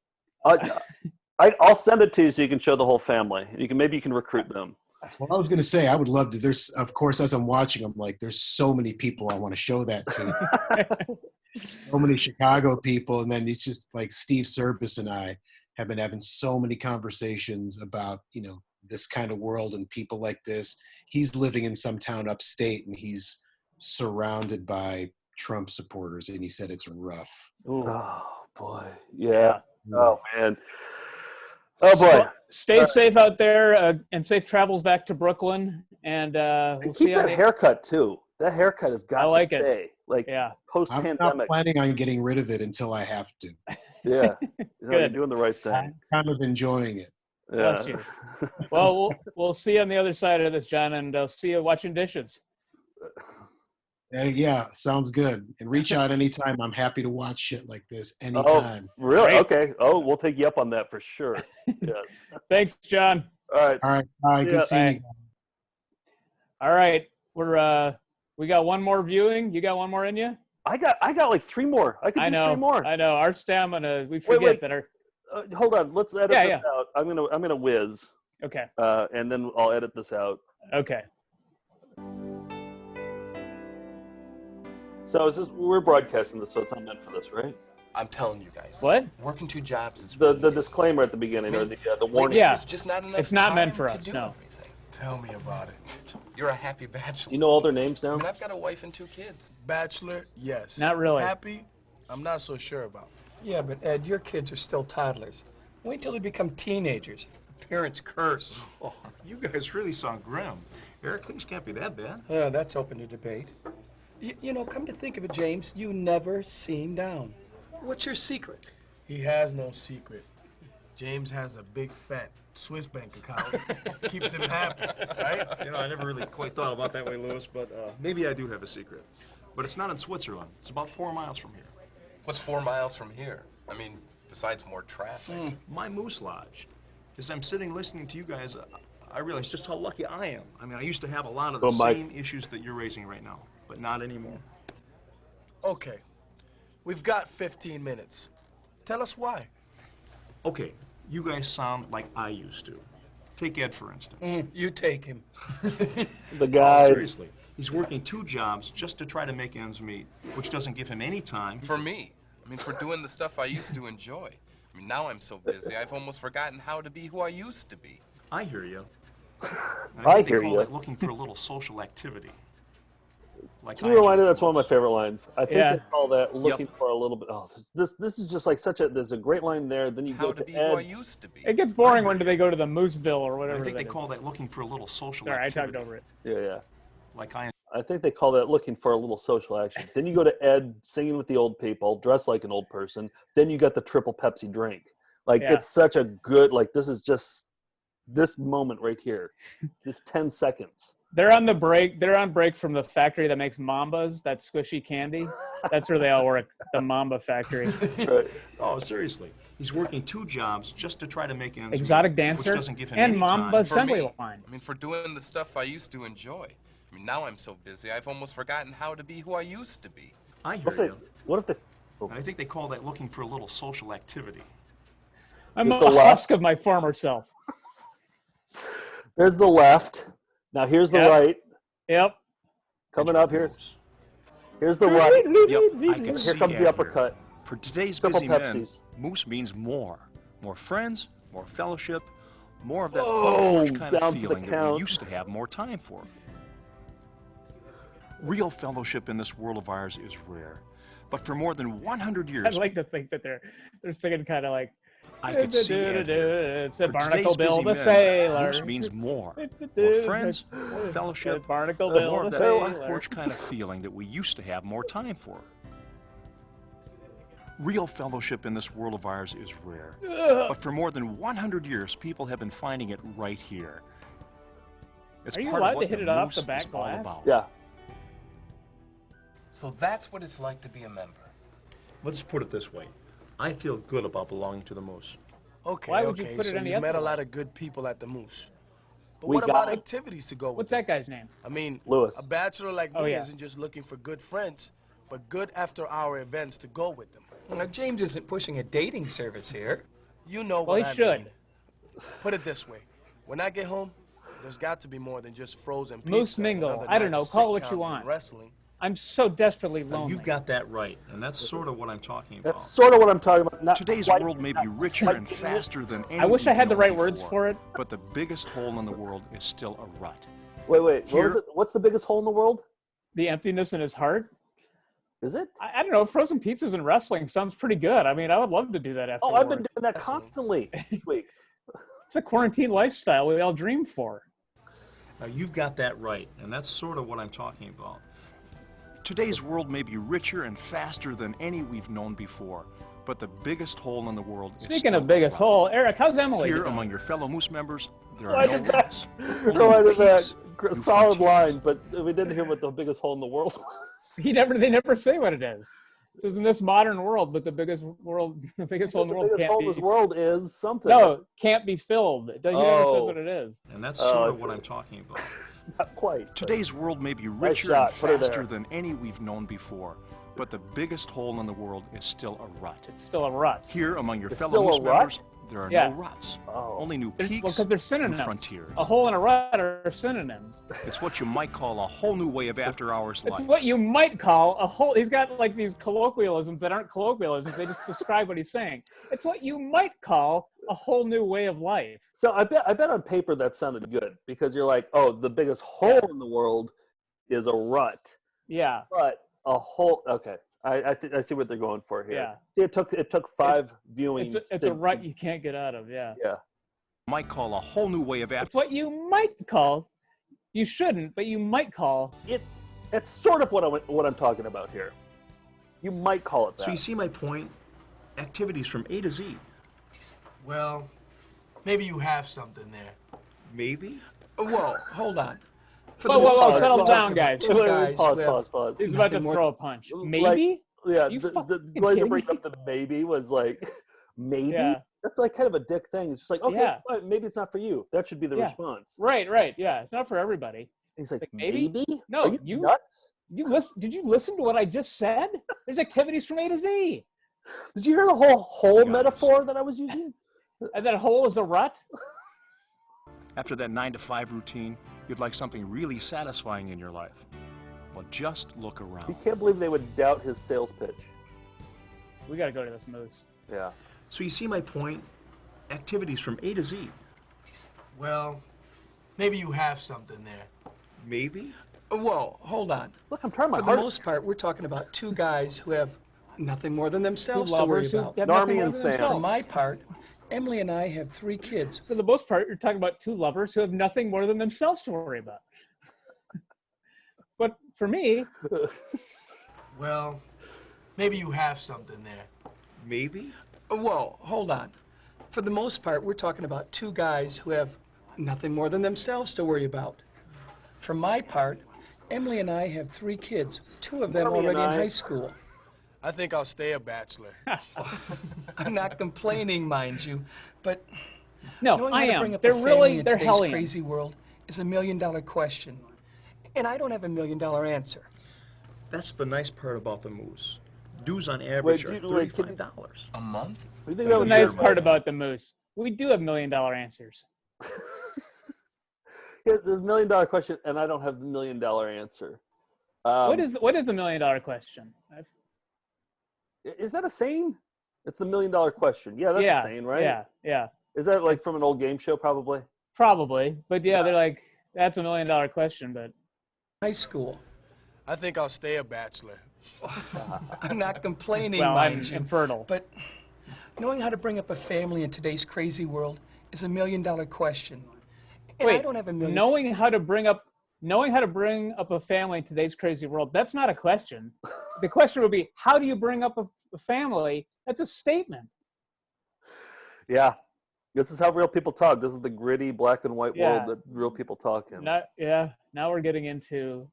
I'll send it to you so you can show the whole family. Maybe you can recruit them. Well, I was going to say, I would love to. There's, of course, as I'm watching, I'm like, there's so many people I want to show that to. So many Chicago people. And then it's just like Steve Service and I have been having so many conversations about, this kind of world and people like this. He's living in some town upstate, and he's surrounded by Trump supporters, and he said it's rough. Ooh. Oh, boy. Yeah. Oh, man. Oh, boy. Stay safe out there, and safe travels back to Brooklyn. And we'll see you. Keep that haircut, too. That haircut has got to stay. It. Like, post-pandemic. I'm not planning on getting rid of it until I have to. Yeah. You're doing the right thing. I'm kind of enjoying it. Yeah. Bless you. Well, we'll see you on the other side of this, John, and I'll see you watching dishes. Yeah, sounds good. And reach out anytime. I'm happy to watch shit like this anytime. Oh, really? Great. Okay. Oh, we'll take you up on that for sure. Yes. Thanks, John. All right. Good seeing you. All right. We got one more viewing. You got one more in you? I got like 3 more. I could do 3 more. I know. Our stamina, we forget that our. Hold on. Let's edit this out. I'm gonna whiz. Okay. And then I'll edit this out. Okay. So we're broadcasting this, so it's not meant for this, right? I'm telling you guys. What? Working 2 jobs is the disclaimer at the beginning, or the warning. Yeah. There's just not enough. It's not time meant for to us. do No. everything. Tell me about it. You're a happy bachelor. You know all their names now? I mean, I've got a wife and 2 kids. Bachelor, yes. Not really. Happy, I'm not so sure about. Yeah, but Ed, your kids are still toddlers. Wait till they become teenagers. The parents curse. Oh, you guys really sound grim. Eric, things can't be that bad. That's open to debate. Come to think of it, James, you never seem down. What's your secret? He has no secret. James has a big fat Swiss bank account. Keeps him happy, right? I never really quite thought about that way, Louis, but maybe I do have a secret. But it's not in Switzerland. It's about 4 miles from here. What's 4 miles from here? I mean, besides more traffic. My Moose Lodge. As I'm sitting listening to you guys, I realize just how lucky I am. I mean, I used to have a lot of the same issues that you're raising right now. but not anymore. Okay, we've got 15 minutes. Tell us why. Okay, you guys sound like I used to. Take Ed, for instance. You take him. The guy. Seriously, he's working 2 jobs just to try to make ends meet, which doesn't give him any time. For me. I mean, for doing the stuff I used to enjoy. I mean, now I'm so busy, I've almost forgotten how to be who I used to be. I hear you. I think hear they call you. it looking for a little social activity. Like Can you remind me? enjoy That's one of my most. favorite lines. I think Yeah. they call that looking for a little bit. Oh, this is just like such a. There's a great line there. Then you How go to be to who I Ed. used to be. It gets boring when do they go to the Mooseville or I whatever. think they that call is. that looking for a little social Sorry, I activity. talked over it. Yeah. Like I think they call that looking for a little social action. Then you go to Ed singing with the old people, dressed like an old person. Then you got the triple Pepsi drink. Like Yeah. it's such a good. Like this is just this moment right here. This 10 seconds. They're on the break. They're on break from the factory that makes Mambas, that squishy candy. That's where they all work. The Mamba factory. Right. Oh, seriously. He's working 2 jobs just to try to make ends Exotic meet, dancer which doesn't give him and any Mamba time. assembly me. line. I mean, for doing the stuff I used to enjoy. I mean, now I'm so busy, I've almost forgotten how to be who I used to be. I What hear if, you. what if this? And I think they call that looking for a little social activity. I'm There's a the left. husk of my former self. There's the left. Now here's the Yep. right. Yep. Coming up here. Here's the right. Yep, I can see Here comes Ed the uppercut. here. For today's Triple busy men, Pepsis. Moose means more. More friends, more fellowship, more of that Boom, fun kind down of to the feeling that count. we used to have more time for. Real fellowship in this world of ours is rare. But for more than 100 years, I'd like to think that they're singing kind of like. I could see Ed here. It's a For Barnacle today's Bill busy the men, sailor. Moose means more. More friends, more fellowship, Barnacle more Bill of the that front sailor. porch kind of feeling that we used to have more time for. Real fellowship in this world of ours is rare. But for more than 100 years, people have been finding it right here. It's Are you part allowed of to what hit the it off Moose the back is all glass? about. Yeah. So that's what it's like to be a member. Let's put it this way. I feel good about belonging to the Moose. Okay, Why would you okay, put it so any you've met other a lot way? of good people at the Moose. But We what got about it. activities to go with What's them? that guy's name? I mean, Lewis. a bachelor like Oh, me yeah. isn't just looking for good friends, but good after-hour events to go with them. Now, James isn't pushing a dating service here. You know Well, what he I should. mean. Put it this way. When I get home, there's got to be more than just frozen pizza. Moose and mingle. another I don't night know. of Call it what you sitcoms and want. Wrestling. I'm so desperately Now, lonely. you've got that right, and that's sort of what I'm talking about. That's sort of what I'm talking about. Not Today's quite- world may be richer quite- and faster than any I wish I we've had the known right words before, for it. But the biggest hole in the world is still a rut. Wait. What Here- was it? What's the biggest hole in the world? The emptiness in his heart. Is it? I don't know. Frozen pizzas and wrestling sounds pretty good. I mean, I would love to do that after Oh, I've been work. doing that constantly this week. It's a quarantine lifestyle we all dream for. Now, you've got that right, and that's sort of what I'm talking about. Today's world may be richer and faster than any we've known before, but the biggest hole in the world is Speaking still of biggest a rut. hole, Eric, how's Emily? Here doing? among your fellow Moose members, there Why are no did that- ruts. only No, I did that. peaks, new Solid frontiers. line, but we didn't hear what the biggest hole in the world was. They never say what it is. It says in this modern world, but the biggest hole in the The world biggest can't hole in be. this world is something. No, can't be filled. He never says Oh. what it is. And that's Oh, sort I of what see. I'm talking about. Not quite. but- Today's world may be Nice richer shot. and Put her faster there. than any we've known before, but the biggest hole in the world is still a rut. It's still a rut. Here among your It's fellow still a Moose rut? members, there are Yeah. no ruts. Oh. Only new Well, peaks, because they're new synonyms. frontiers. A hole and a rut are synonyms. It's what you might call a whole new way of after-hours It's life. what you might call a whole. He's got like these colloquialisms that aren't colloquialisms. They just describe what he's saying. It's what you might call a whole new way of life. So I bet on paper that sounded good because you're like, oh, the biggest hole in the world is a rut, Yeah. but a hole. Okay, I see what they're going for here. Yeah. See, it took 5 viewings. It's a rut you can't get out of. Yeah. Yeah. Might call a whole new way of after. It's what you might call. You shouldn't, but you might call. It's sort of what I'm talking about here. You might call it that. So you see my point? Activities from A to Z. Well, maybe you have something there. Maybe. Whoa, hold on. For Whoa, the whoa, most whoa, part, settle we're down, talking about guys. two guys Pause, who have- pause. He's about to Nothing more- throw a punch. Like, Maybe? yeah, You the fucking Glaser kidding bringing me? up the maybe was like, maybe? Yeah. That's like kind of a dick thing. It's just like, okay, Yeah. fine, maybe it's not for you. That should be the Yeah. response. Right. Yeah. It's not for everybody. He's like, Like, maybe? maybe? No, Are you you- nuts? Did you listen to what I just said? There's activities from A to Z. Did you hear the whole hole Guys. metaphor that I was using? And that hole is a rut? After that 9 to 5 routine, you'd like something really satisfying in your life. Well, just look You around. can't believe they would doubt his sales pitch. We got to go to this moose. Yeah. So you see my point? Activities from A to Z. Well, maybe you have something there. Maybe? Whoa, hold on. Look, I'm trying my For the hardest. most part, we're talking about two guys who have nothing more than Two themselves to worry lovers who about. have Narmi nothing more and than Sam. For themselves. my part, Emily and I have 3 kids. For the most part, you're talking about two lovers who have nothing more than themselves to worry about. But for me, Well, maybe you have something there. Maybe? Whoa, hold on. For the most part, we're talking about two guys who have nothing more than themselves to worry about. For my part, Emily and I have 3 kids, 2 of them Emily and already in I- high school. I think I'll stay a bachelor. I'm not complaining, mind you, but no, knowing I how to bring am. up They're a family really, in they're today's hellions. crazy world is $1 million question. And I don't have $1 million answer. That's the nice part about the moose. Dues on average Wait, are wait, can you- $35. A month? You think That's that the was nice your- part about the moose. We do have $1 million answers. Yeah, the $1 million question, and I don't have the $1 million answer. What is the $1 million question? Is that a saying? It's the $1 million question. Yeah, that's yeah, a saying, right? Yeah, Is that like from an old game show, probably? probably. But yeah, they're like, that's $1 million question. But High school. I think I'll stay a bachelor. I'm not complaining, well, I'm mind you, infertile. but knowing how to bring up a family in today's crazy world is $1 million question. And I Wait, don't have $1 million. knowing how to bring up a family in today's crazy world, that's not a question. The question would be, how do you bring up a family? That's a statement. Yeah. This is how real people talk. This is the gritty black and white Yeah. world that real people talk in. Now we're getting into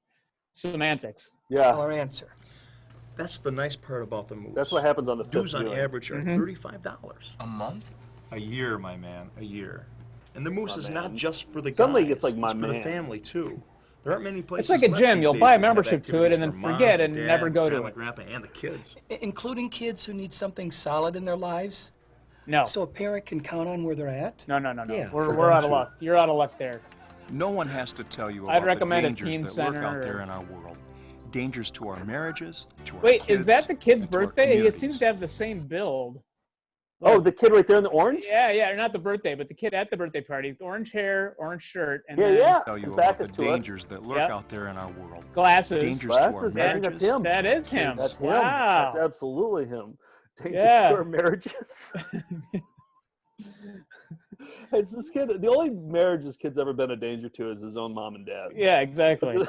semantics. Yeah. Our answer. That's the nice part about the moose. That's what happens on the fifth Dues on viewing. average are $35. A month? A year, my man, a year. And the moose My is man. not just for the guys. Suddenly it's like my it's for man. the family too. There aren't many places. It's like a left gym. these You'll days buy a that have membership to it and activities then for mom, forget and dad, never go to grandma, it. grandpa, and the kids. Including kids who need something solid in their lives, No, so a parent can count on where they're at. no. Yeah, we're for out them of too. luck. You're out of luck there. No one has to tell you I'd about recommend the a dangers teen that lurk center out there or- in our world. Dangers to our marriages, to our Wait, kids, is that the kid's and to our birthday? It communities. seems to have the same build. Oh, the kid right there in the orange? Yeah, not the birthday, but the kid at the birthday party. Orange hair, orange shirt, and Yeah, then yeah. Tell you His about back the is to us. dangers that lurk Yep. out there in our world. glasses. Dangers to our Glasses, I think marriages. that's him. That is him. That's him. Wow. That's absolutely him. Dangers Yeah. to our marriages. It's this kid. The only marriage this kid's ever been a danger to is his own mom and dad. Yeah, exactly.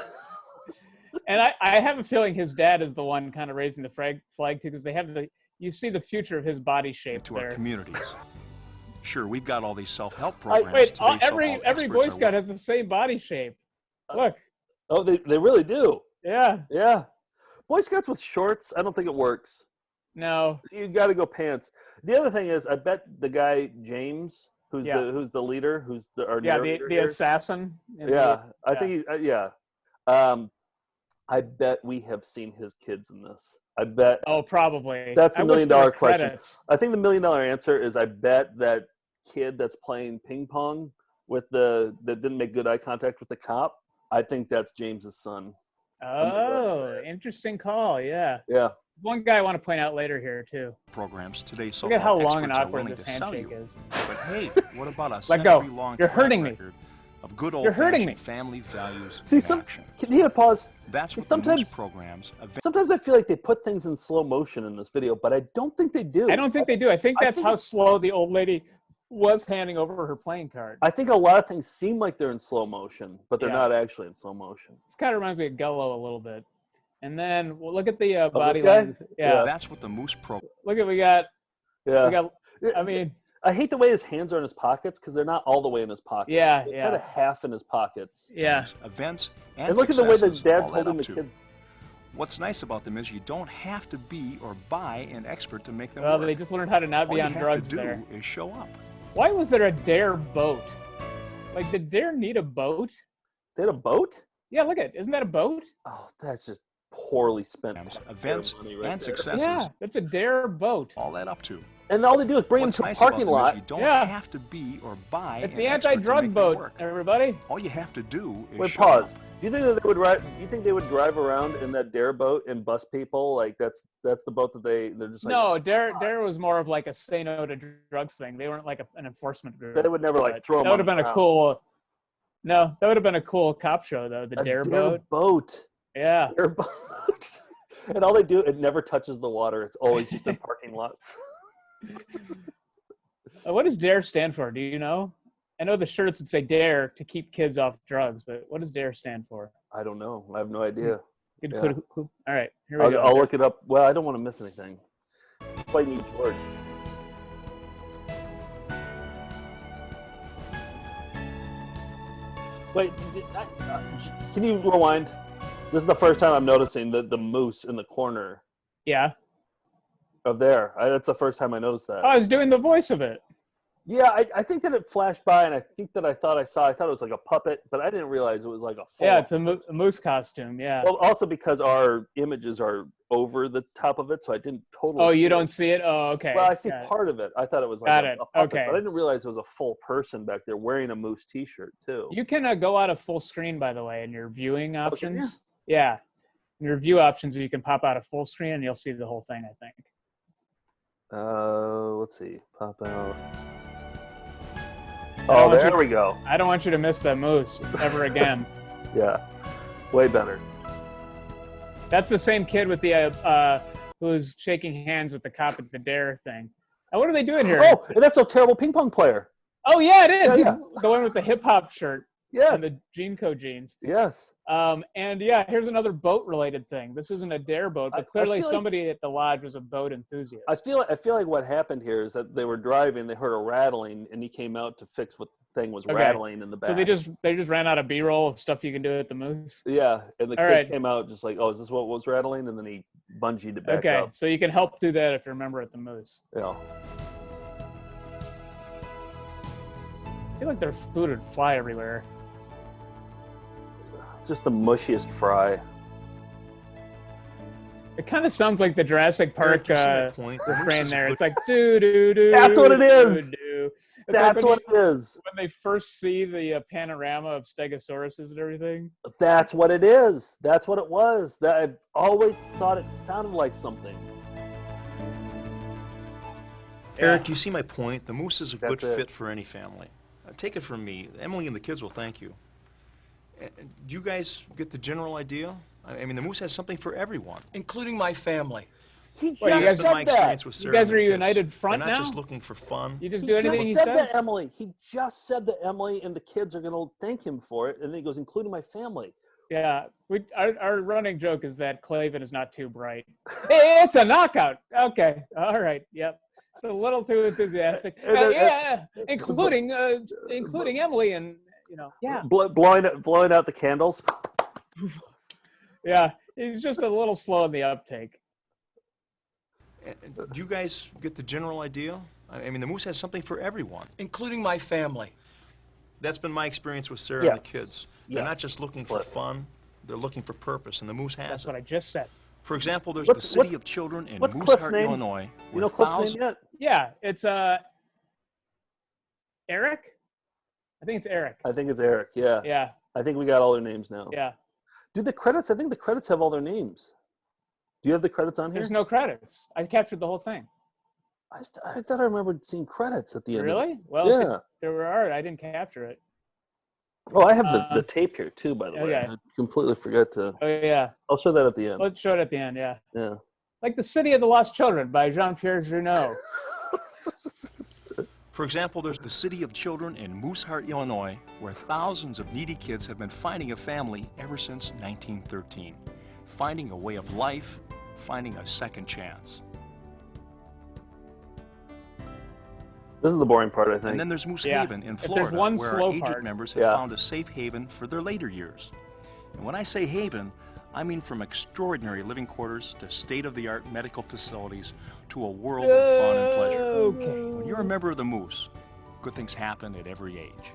And I have a feeling his dad is the one kind of raising the flag too, because they have you see the future of his body shape And to our there. communities. Sure, we've got all these self-help programs. Wait, today every self-help Boy experts are Scout has the same body shape. Look, Oh, they really do. yeah, Yeah. Boy Scouts with shorts, I don't think it works. no, You got to go pants. The other thing is, I bet the guy James, who's Yeah. the leader, who's our yeah, narrator the here. assassin. in Yeah, the- I think yeah. I bet we have seen his kids in this. I bet. Oh, probably. That's the I $1 wish million there were question. credits. I think the $1 million answer is I bet that kid that's playing ping pong with that didn't make good eye contact with the cop. I think that's James's son. Oh, interesting call. Yeah. Yeah. One guy I want to point out later here too. programs today Look at how so-called long and experts are awkward willing this to sell handshake you. is. But hey, what about a Let go. century-long You're track hurting me. record of good You're hurting old-fashioned me. family values See, in action? Can you pause? That's what the sometimes- Moose programs Sometimes I feel like they put things in slow motion in this video, but I don't think they do. I don't think they do. I think I that's think how it's- slow the old lady was handing over her playing card. I think a lot of things seem like they're in slow motion, but they're Yeah. not actually in slow motion. This kind of reminds me of Gullo a little bit. And then well, look at the this body guy? language. Yeah. That's what the Moose program. Look at Yeah. we got. I mean, I hate the way his hands are in his pockets because they're not all the way in his pockets. Yeah, They're yeah. kind of half in his pockets. yeah. Events and, And look at the way that successes dad's all add holding up the to. kids. What's nice about them is you don't have to be or buy an expert to make them Well, work. they just learned how to not All be you on have drugs to do there. is show up. Why was there a Dare boat? Like, did Dare need a boat? They had a boat? Yeah, look at. Isn't that a boat? Oh, that's just poorly spent events, money and there. successes. Yeah, that's a dare boat. All that up to. And all they do is bring What's them to nice a parking about them lot. is you don't Yeah. have to be or buy It's an the expert to anti-drug make them boat, work. everybody. All you have to do is Wait, show pause. up. Do you think that they would ride? Do you think they would drive around in that dare boat and bust people? Like that's the boat that they're just like. No, Dare was more of like a say no to drugs thing. They weren't like an enforcement group. They would never like But throw them. that would have been a cool. No, that would have been a cool cop show though. The Dare boat. Yeah. Dare boat. And all they do, it never touches the water. It's always just in parking lots. What does Dare stand for? Do you know? I know the shirts would say Dare to keep kids off drugs, but what does Dare stand for? I don't know. I have no idea. Good, Yeah. cool. All right, here we go. I'll look it up. Well, I don't want to miss anything. Quite need George. Wait, can you rewind? This is the first time I'm noticing the moose in the corner Yeah. of there. That's the first time I noticed that. Oh, I was doing the voice of it. Yeah, I think that it flashed by, and I think that I thought it was like a puppet, but I didn't realize it was like a full. Yeah, it's a moose costume. Yeah. Well, also because our images are over the top of it, so I didn't totally. Oh, you see don't it. see it? Oh, okay. Well, I see Got it. part of it. I thought it was like Got a it. puppet, Okay. but I didn't realize it was a full person back there wearing a moose T-shirt too. You can go out of full screen, by the way, in your viewing can options. Yeah. In your view options, you can pop out of full screen, and you'll see the whole thing, I think. Let's see. Pop out. I don't Oh, want there you- we go. I don't want you to miss that moose ever again. Yeah, way better. That's the same kid with the who was shaking hands with the cop at the Dare thing. And what are they doing here? Oh, and that's a terrible ping pong player. Oh, yeah, it is. Yeah, He's the one with the hip hop shirt Yes. and the Jeanco jeans. Yes. And yeah, here's another boat related thing. This isn't a Dare boat, but I clearly feel like- somebody at the lodge was a boat enthusiast. I feel like what happened here is that they were driving, they heard a rattling, and he came out to fix what thing was Okay. rattling in the back. So they just ran out of B-roll of stuff you can do at the Moose. Yeah, and the All kids right. came out just like, oh, is this what was rattling? And then he bungeed it back Okay, up. so you can help do that if you remember at the Moose. Yeah. I feel like their food would fly everywhere. Just the mushiest fry. It kind of sounds like the Jurassic Park Eric, you see my point? The moose refrain is a there. good- It's like doo doo doo. That's what it is. doo-doo. It's That's like what it is. when they first see the panorama of Stegosauruses and everything. That's what it is. That's what it was. That I've always thought it sounded like something. Eric, you see my point? The moose is a That's good it. fit for any family. Take it from me. Emily and the kids will thank you. Do you guys get the general idea? I mean, the moose has something for everyone. including my family. He Wait, you just guys- said That's been my that. experience with You Sarah guys and are the kids. united front They're not now? just looking for fun. You just He do anything he just said says? that, Emily. He just said that Emily and the kids are going to thank him for it, and then he goes, including my family. Yeah, our running joke is that Clavin is not too bright. Hey, it's a knockout. Okay, all right, yep. It's a little too enthusiastic. Yeah, including Emily and yeah, Blowing out the candles. yeah. He's just a little slow in the uptake. Do you guys get the general idea? I mean, the moose has something for everyone. Including my family. That's been my experience with Sarah and the Yes. kids. They're Yes. not just looking for But- fun. They're looking for purpose, and the moose has That's it. what I just said. For example, there's What's- the City of Children in what's Cliff's Mooseheart, name? Illinois. You know where Cliff's thousands- name yet? Yeah, it's Eric. I think it's Eric. I think it's Eric. Yeah. Yeah, I think we got all their names now. yeah. Do the credits? I think the credits have all their names. Do you have the credits on here? There's no credits. I captured the whole thing. I thought I remembered seeing credits at the end. of it. Really? Well, if Yeah. there were. I didn't capture it. Oh, I have the tape here too, by the way. okay. I completely forgot to. Oh yeah. I'll show that at the end. Let's show it at the end. Yeah. Yeah. Like The City of the Lost Children by Jean-Pierre Junot. For example, there's the City of Children in Mooseheart, Illinois, where thousands of needy kids have been finding a family ever since 1913. Finding a way of life, finding a second chance. This is the boring part, I think. And then there's Moose Yeah. Haven in If there's Florida, one where slow our agent part- members have Yeah. found a safe haven for their later years. And when I say haven, I mean from extraordinary living quarters to state-of-the-art medical facilities to a world of fun and pleasure. Okay. When you're a member of the Moose, good things happen at every age.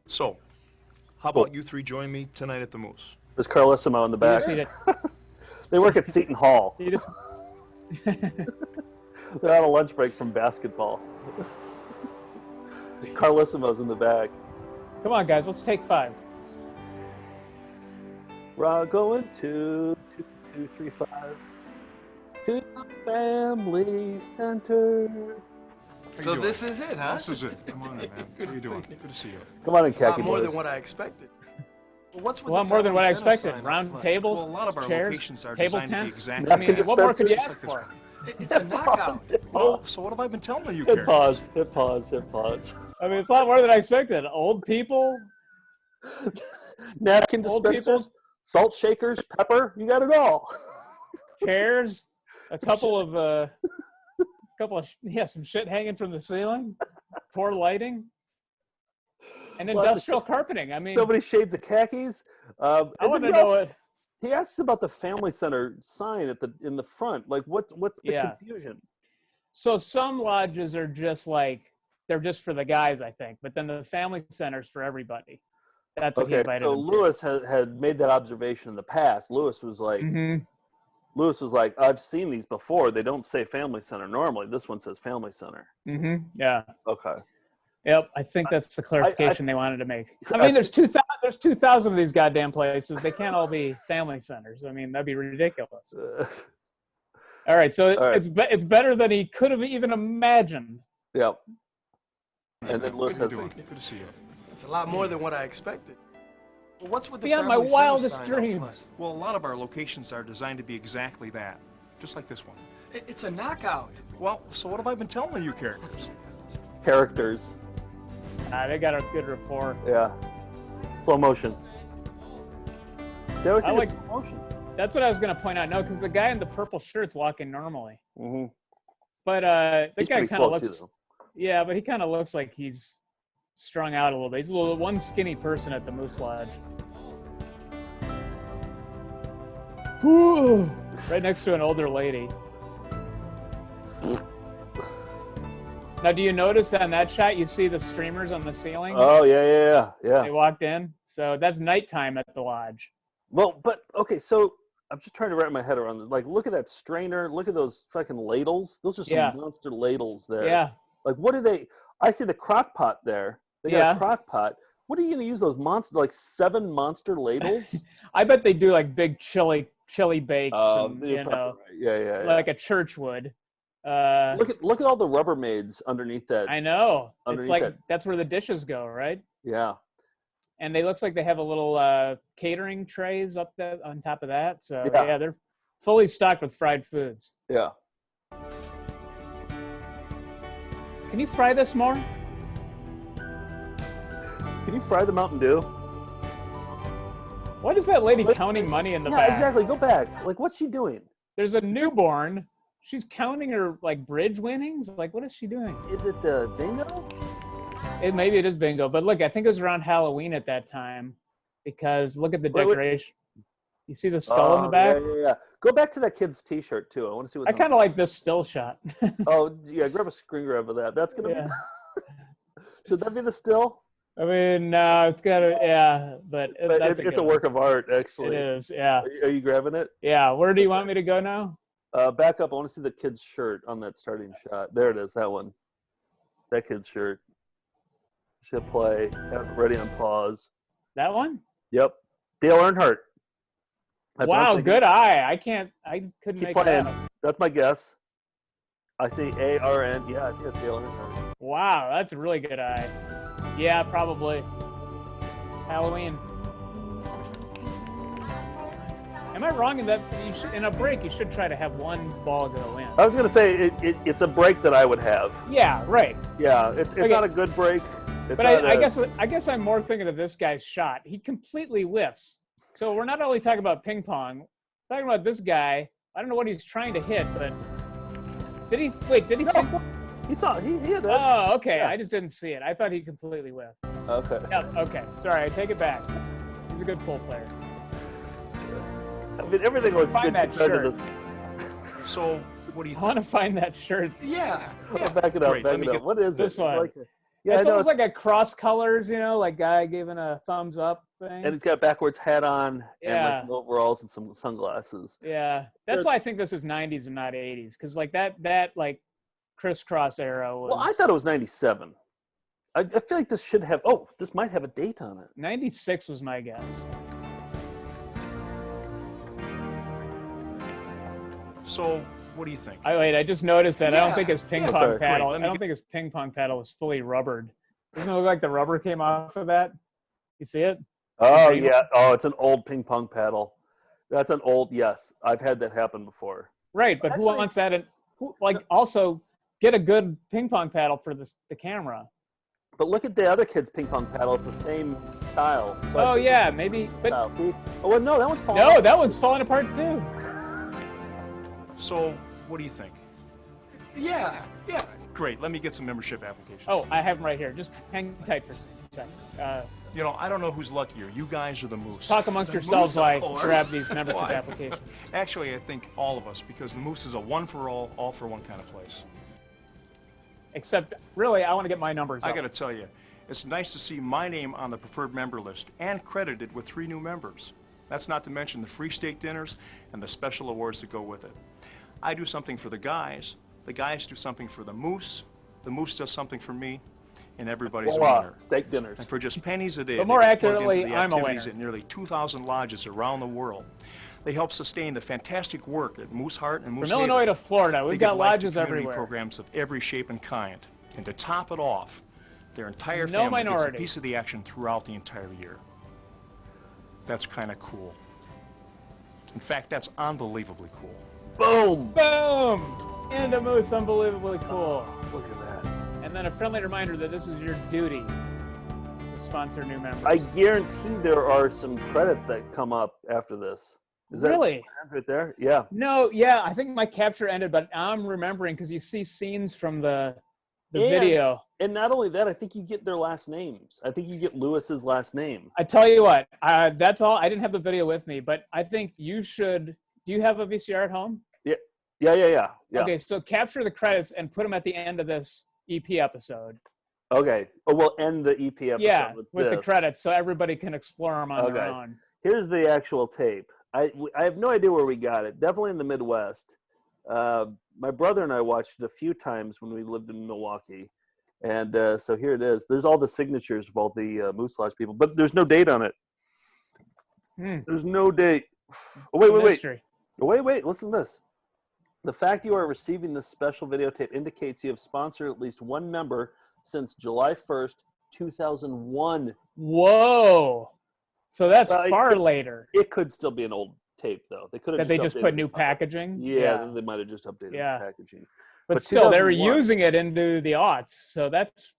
So, How about you three join me tonight at the Moose? There's Carlissimo in the You back. just need it. They work at Seton Hall. You just. They're on a lunch break from basketball. Carlissimo's in the back. Come on, guys. Let's take 5. We're going 2, 2, 2, 3, 5 to the family center. So this is it, huh? This is it. Come on in, man. How you doing? Good to see you. Come on in, It's a lot khaki more boys. than what I expected. Well, what's with A lot the more than what I family center expected. sign up Round front? tables, Well, a lot of our chairs, locations are table designed to be tents. exactly. I mean, what more could you dispensers. ask for? It's a knockout. Oh, so what have I been telling you, Hit Karen? pause. Hit pause. Hit pause. I mean, it's a lot more than I expected. Old people, Napkin Old dispensers, salt shakers, pepper. You got it all. chairs, a couple of some shit hanging from the ceiling, poor lighting, and Lots of industrial carpeting. I mean, So many shades of khakis. I And want to then know what. he asks about the family center sign in the front. Like, what's the Yeah. confusion? So some lodges are just like they're just for the guys, I think, but then the family center's for everybody. That's what he Okay, invited so them Lewis had made that observation in the past. Lewis was like, I've seen these before. They don't say family center normally. This one says family center. Yeah. Okay. Yep. I think that's the clarification they wanted to make. I mean, there's 2,000 of these goddamn places. They can't all be family centers. I mean, that'd be ridiculous. All right. So it's better than he could have even imagined. Yep. And then Lewis Good has to see you. It's a lot more than what I expected. Well, what's with the Beyond my family center wildest sign up front? dreams. Well, a lot of our locations are designed to be exactly that, just like this one. It's a knockout. Well, so what have I been telling you, characters. They got a good rapport. Yeah. Slow motion. They always I think like- it's slow motion. That's what I was going to point out. No, because the guy in the purple shirt's walking normally. Mm-hmm. But that He's guy pretty kind of slow, too, looks. though. Yeah, but he kind of looks like he's strung out a little bit. He's one skinny person at the Moose Lodge. Whew. Right next to an older lady. Now, do you notice that in that shot you see the streamers on the ceiling? Oh, yeah. They walked in. So that's nighttime at the lodge. Well, but, okay, so I'm just trying to wrap my head around it. Like, look at that strainer. Look at those fucking ladles. Those are some monster ladles there. Yeah. Like, what do they? I see the crock pot there. They got a crock pot. What are you going to use those monster, like 7 monster ladles? I bet they do like big chili bakes, and, you're you probably know, right. Yeah. like a church would. Look at all the Rubbermaids underneath that. I know. It's underneath like that. that's where the dishes go, right? Yeah. And they looks like they have a little catering trays up there on top of that. So yeah, they're fully stocked with fried foods. Yeah. Can you fry this more? Can you fry the Mountain Dew? What is that lady counting money in the back? Yeah, exactly. Go back. Like, what's she doing? There's a newborn. She's counting her like bridge winnings. Like, what is she doing? Is it the bingo? Maybe it is bingo, but look, I think it was around Halloween at that time, because look at the decoration. You see the skull in the back? Yeah. Go back to that kid's T-shirt too. I want to see what's. I kind of like this still shot. Oh yeah, grab a screen grab of that. That's gonna be. Should that be the still? I mean, no, it's gotta, but it's a work of art, actually. It is, yeah. Are you grabbing it? Yeah. Where do you want me to go now? Back up. I want to see the kid's shirt on that starting shot. There it is. That one. That kid's shirt. Should play. Have it ready on pause. That one? Yep. Dale Earnhardt. That's what I'm wow, thinking. good eye. I couldn't Keep make playing. that up. That's my guess. I see ARN. Yeah, I think that's Dale Earnhardt. Wow, that's a really good eye. Yeah, probably. Halloween. Am I wrong in that in a break you should try to have one ball go in? I was gonna say it's a break that I would have. Yeah, right. Yeah, it's Okay. not a good break. It's But not I guess I'm more thinking of this guy's shot. He completely whiffs. So we're not only talking about ping pong, we're talking about this guy. I don't know what he's trying to hit, but did he sink one? He hit it. Oh, okay. Yeah. I just didn't see it. I thought he completely whiffed. Okay. Yep, okay. Sorry, I take it back. He's a good pool player. I mean, everything looks Find good that compared to shirt. this. So, what do you I think? want to find that shirt. Yeah. Back it up. Great, Back let me it up. get What is this it? one. Like, Yeah, It's almost like a cross colors, like guy giving a thumbs up thing. And he's got a backwards hat on and like Yeah. some overalls and some sunglasses. Yeah, that's why I think this is 90s and not 80s, because like that like crisscross era was. Well, I thought it was 97. I feel like this should have. Oh, this might have a date on it. 96 was my guess. So, what do you think? I just noticed that. I don't think his ping Yeah, pong sorry. paddle. Wait, I don't think his ping pong paddle was fully rubbered. Doesn't it look like the rubber came off of that? You see it? Oh Green yeah. Oh, it's an old ping pong paddle. That's an old. Yes, I've had that happen before. Right, but Actually- who wants that? And also get a good ping pong paddle for the camera. But look at the other kid's ping pong paddle. It's the same style. So I Oh think yeah, it's maybe. the But style. See? Oh well, no, that one's falling. no, off. that one's falling apart too. So, what do you think? Yeah. Great. Let me get some membership applications. Oh, I have them right here. Just hang tight for a second. You know, I don't know who's luckier, you guys or the moose. Talk amongst The yourselves moose, of while I course. grab these membership Why? applications. Actually, I think all of us, because the moose is a one for all for one kind of place. Except, really, I want to get my numbers I up. got to tell you, it's nice to see my name on the preferred member list and credited with 3 new members. That's not to mention the free steak dinners and the special awards that go with it. I do something for the guys do something for the moose does something for me, and everybody's a Voila, winner. steak dinners. And for just pennies a day, But more they get plugged accurately, into the I'm a activities winner. at nearly 2,000 lodges around the world. They help sustain the fantastic work at Moose Heart and Moose From Illinois Haven. to Florida, They we've give got life to lodges community everywhere. programs of every shape and kind. And to top it off, their entire No family gets a minorities. piece of the action throughout the entire year. That's kind of cool. In fact, that's unbelievably cool. Boom. Boom! And a moose, unbelievably cool. Look at that. And then a friendly reminder that this is your duty to sponsor new members. I guarantee there are some credits that come up after this. Is that Really? that's right there? Yeah. No, yeah, I think my capture ended, but I'm remembering because you see scenes from the And- video. And not only that, I think you get their last names. I think you get Lewis's last name. I tell you what, that's all. I didn't have the video with me, but I think you should. Do you have a VCR at home? Yeah. Okay, so capture the credits and put them at the end of this EP episode. Okay. Oh, we'll end the EP episode Yeah, with the this. credits, so everybody can explore them on their Okay. own. Here's the actual tape. I have no idea where we got it. Definitely in the Midwest. My brother and I watched it a few times when we lived in Milwaukee. And so here it is. There's all the signatures of all the Moose Lodge people, but there's no date on it. There's no date. Oh, wait. Mystery. Wait. Listen to this. The fact you are receiving this special videotape indicates you have sponsored at least one member since July 1st, 2001. Whoa! So that's Well, far later. It could still be an old tape, though. They could have That they just put updated new the- packaging. Yeah, they might have just updated Yeah. the packaging. But But still, they were 2001. using it into the aughts, so that's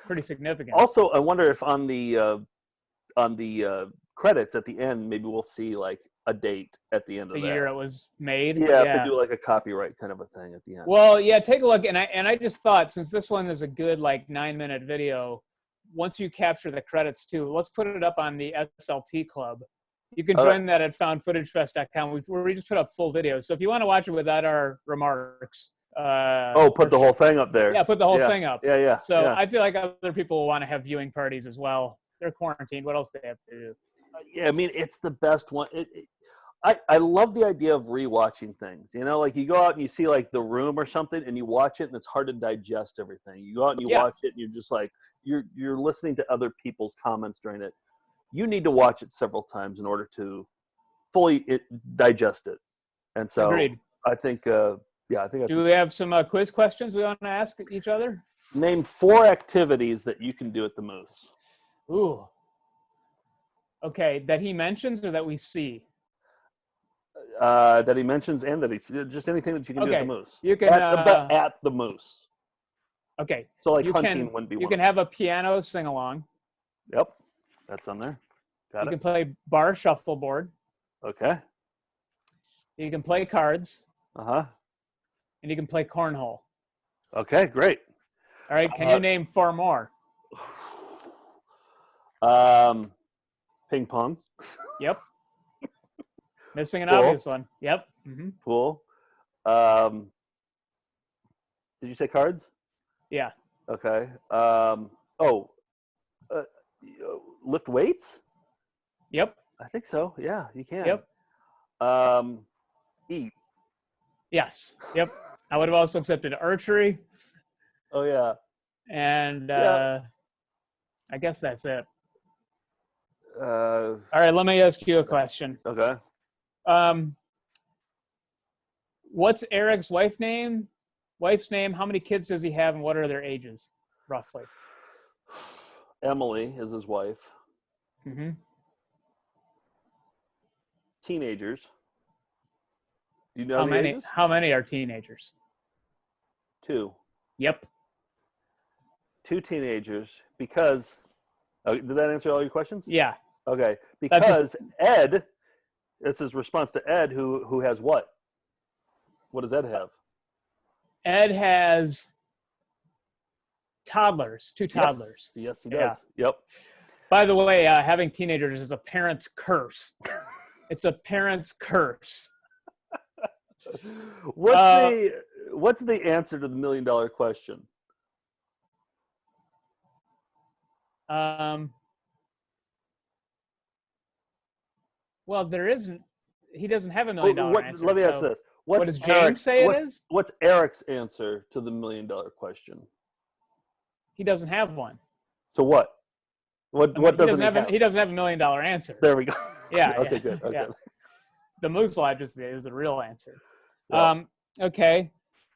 pretty significant. Also, I wonder if on the credits at the end, maybe we'll see like a date at the end of the that. year it was made. Yeah, if they do like a copyright kind of a thing at the end. Well, yeah, take a look. And I just thought, since this one is a good 9-minute video, once you capture the credits too, let's put it up on the SLP Club. You can All join that at foundfootagefest.com, where we just put up full videos. So if you want to watch it without our remarks, put the whole thing up there. Yeah, put the whole thing up. Yeah. So yeah. I feel like other people will want to have viewing parties as well. They're quarantined. What else do they have to do? Yeah, I mean, it's the best one. I love the idea of rewatching things. You know, like you go out and you see like The Room or something, and you watch it, and it's hard to digest everything. You go out and you watch it, and you're just like you're listening to other people's comments during it. You need to watch it several times in order to fully digest it. And so, Agreed. I think, I think that's. Do we have some quiz questions we want to ask each other? Name 4 activities that you can do at the Moose. Ooh. Okay, that he mentions or that we see? That he mentions and that he's just anything that you can do at the Moose. You can at the Moose. Okay. So like you hunting can, wouldn't be You one. can have a piano sing along. Yep, that's on there. Got You it. can play bar shuffleboard. Okay. You can play cards, And you can play cornhole. Okay, great. All right. Can you name 4 more? Ping pong. Yep. Missing an Pool. obvious one. Yep. Pool. Did you say cards? Yeah. Okay. Lift weights? Yep. I think so. Yeah, you can. Yep. Eat. Yes. Yep. I would have also accepted archery, Oh yeah. and Yeah. I guess that's it. Uh, All right, let me ask you a question. okay. What's Eric's wife's name? How many kids does he have, and what are their ages, roughly? Emily is his wife. Mm-hmm. Teenagers. Do you know How the many? ages? How many are teenagers? 2. Yep. 2 teenagers. Because did that answer all your questions? Yeah. Okay. Because Ed, this is response to Ed, who has what? What does Ed have? Ed has toddlers, 2 toddlers. Yes, he does. Yeah. Yep. By the way, having teenagers is a parent's curse. It's a parent's curse. What's the answer to the $1 million question? Well, there isn't. He doesn't have $1 million answer. Let me ask this. What does James say it is? What's Eric's answer to the $1 million question? He doesn't have one. So what? What doesn't he have? He doesn't have $1 million answer. There we go. Yeah. Okay, yeah, good. Okay. Yeah. The Moose Lodge is the real answer. Yeah. Okay.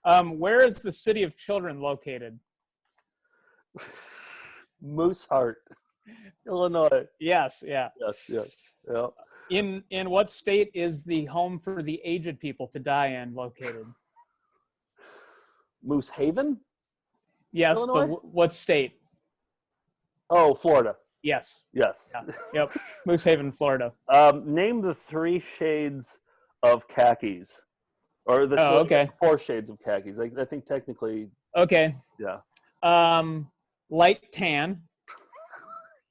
Where is the City of Children located? Moose Heart, Illinois. Yes. Yeah. Yes. Yeah. In what state is the home for the aged people to die in located? Moose Haven? Yes, Illinois? but what state? Oh, Florida. Yes. Yes. Yeah. Yep. Moose Haven, Florida. Name the 3 shades of khakis. Or the okay. 4 shades of khakis. I think technically. Okay. Yeah. Light tan,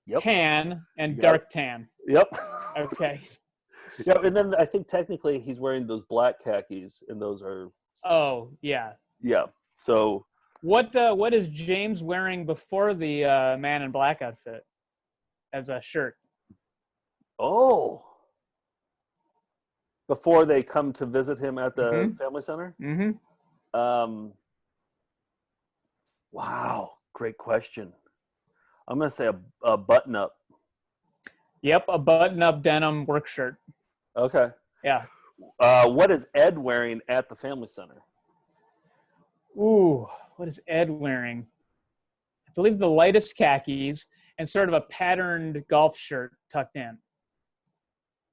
Yep. tan, and dark tan. Yep. Okay. Yeah, and then I think technically he's wearing those black khakis, and those are. Oh yeah. Yeah. So. What is James wearing before the Man in Black outfit as a shirt? Oh. Before they come to visit him at the family center? Mm-hmm. Wow. Great question. I'm going to say a button-up. Yep, a button-up denim work shirt. Okay. Yeah. What is Ed wearing at the family center? Ooh, what is Ed wearing? I believe the lightest khakis and sort of a patterned golf shirt tucked in.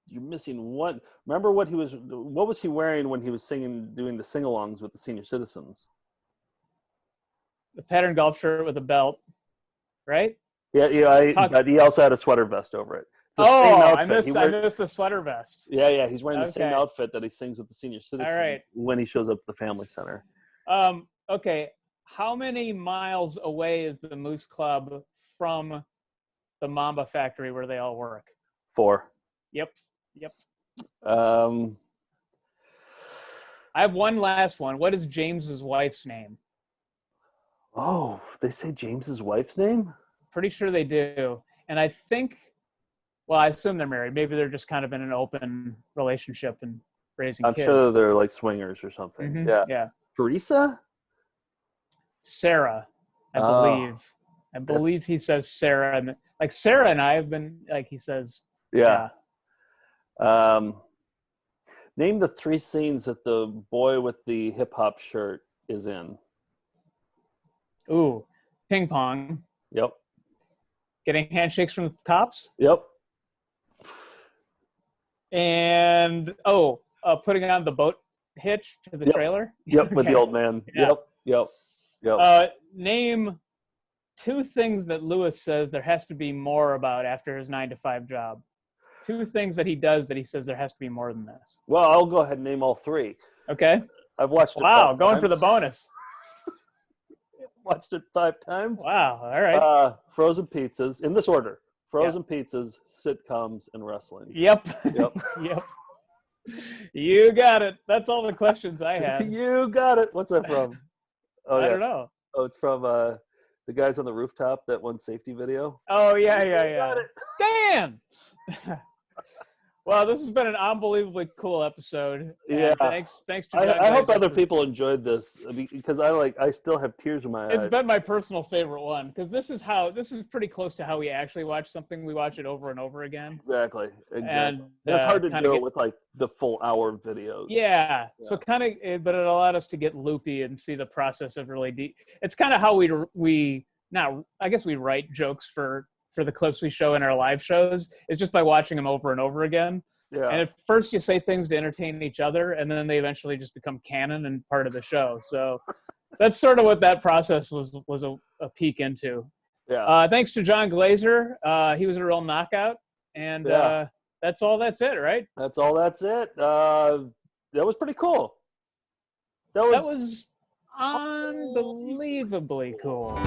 You're missing one. Remember what was he wearing when he was doing the sing-alongs with the senior citizens? The patterned golf shirt with a belt, right? Yeah. But he also had a sweater vest over it. It's the same outfit. I missed the sweater vest. Yeah. He's wearing the same outfit that he sings with the senior citizens when he shows up at the family center. Okay. How many miles away is the Moose Club from the Mamba factory where they all work? 4. Yep. I have one last one. What is James's wife's name? Oh, they say James's wife's name? Pretty sure they do. And I think, well, I assume they're married. Maybe they're just kind of in an open relationship and raising kids. I'm sure they're like swingers or something. Mm-hmm. Yeah. Teresa? Sarah, I believe. I believe he says Sarah. And like Sarah and I have been, like he says. Yeah. Name the 3 scenes that the boy with the hip-hop shirt is in. Ooh, ping pong. Yep. Getting handshakes from the cops. Yep. And putting on the boat hitch to the trailer. Yep, with the old man. Yeah. Yep. Name 2 things that Lewis says there has to be more about after his 9-to-5 job. 2 things that he does that he says there has to be more than this. Well, I'll go ahead and name all 3. Okay. I've watched it. Wow, going for the bonus. Watched it 5 times. Wow, all right. Frozen pizzas, in this order. Frozen pizzas, sitcoms, and wrestling. Yep. You got it. That's all the questions I had. You got it. What's that from? I don't know. Oh, it's from The guys on the rooftop, that one safety video. Oh yeah. Damn. Well, this has been an unbelievably cool episode. Yeah. Thanks to John I hope Glaser other for- people enjoyed this because I still have tears in my eyes. It's been my personal favorite one because this is pretty close to how we actually watch something. We watch it over and over again. Exactly. And it's hard to do it kinda with like the full hour videos. Yeah. So but it allowed us to get loopy and see the process of really deep. It's kind of how we write jokes for the clips we show in our live shows. It's just by watching them over and over again. Yeah. And at first you say things to entertain each other, and then they eventually just become canon and part of the show. So that's sort of what that process was a peek into. Yeah. Thanks to John Glaser. He was a real knockout. And that's all that's it, right? That's all that's it. That was pretty cool. That was unbelievably cool.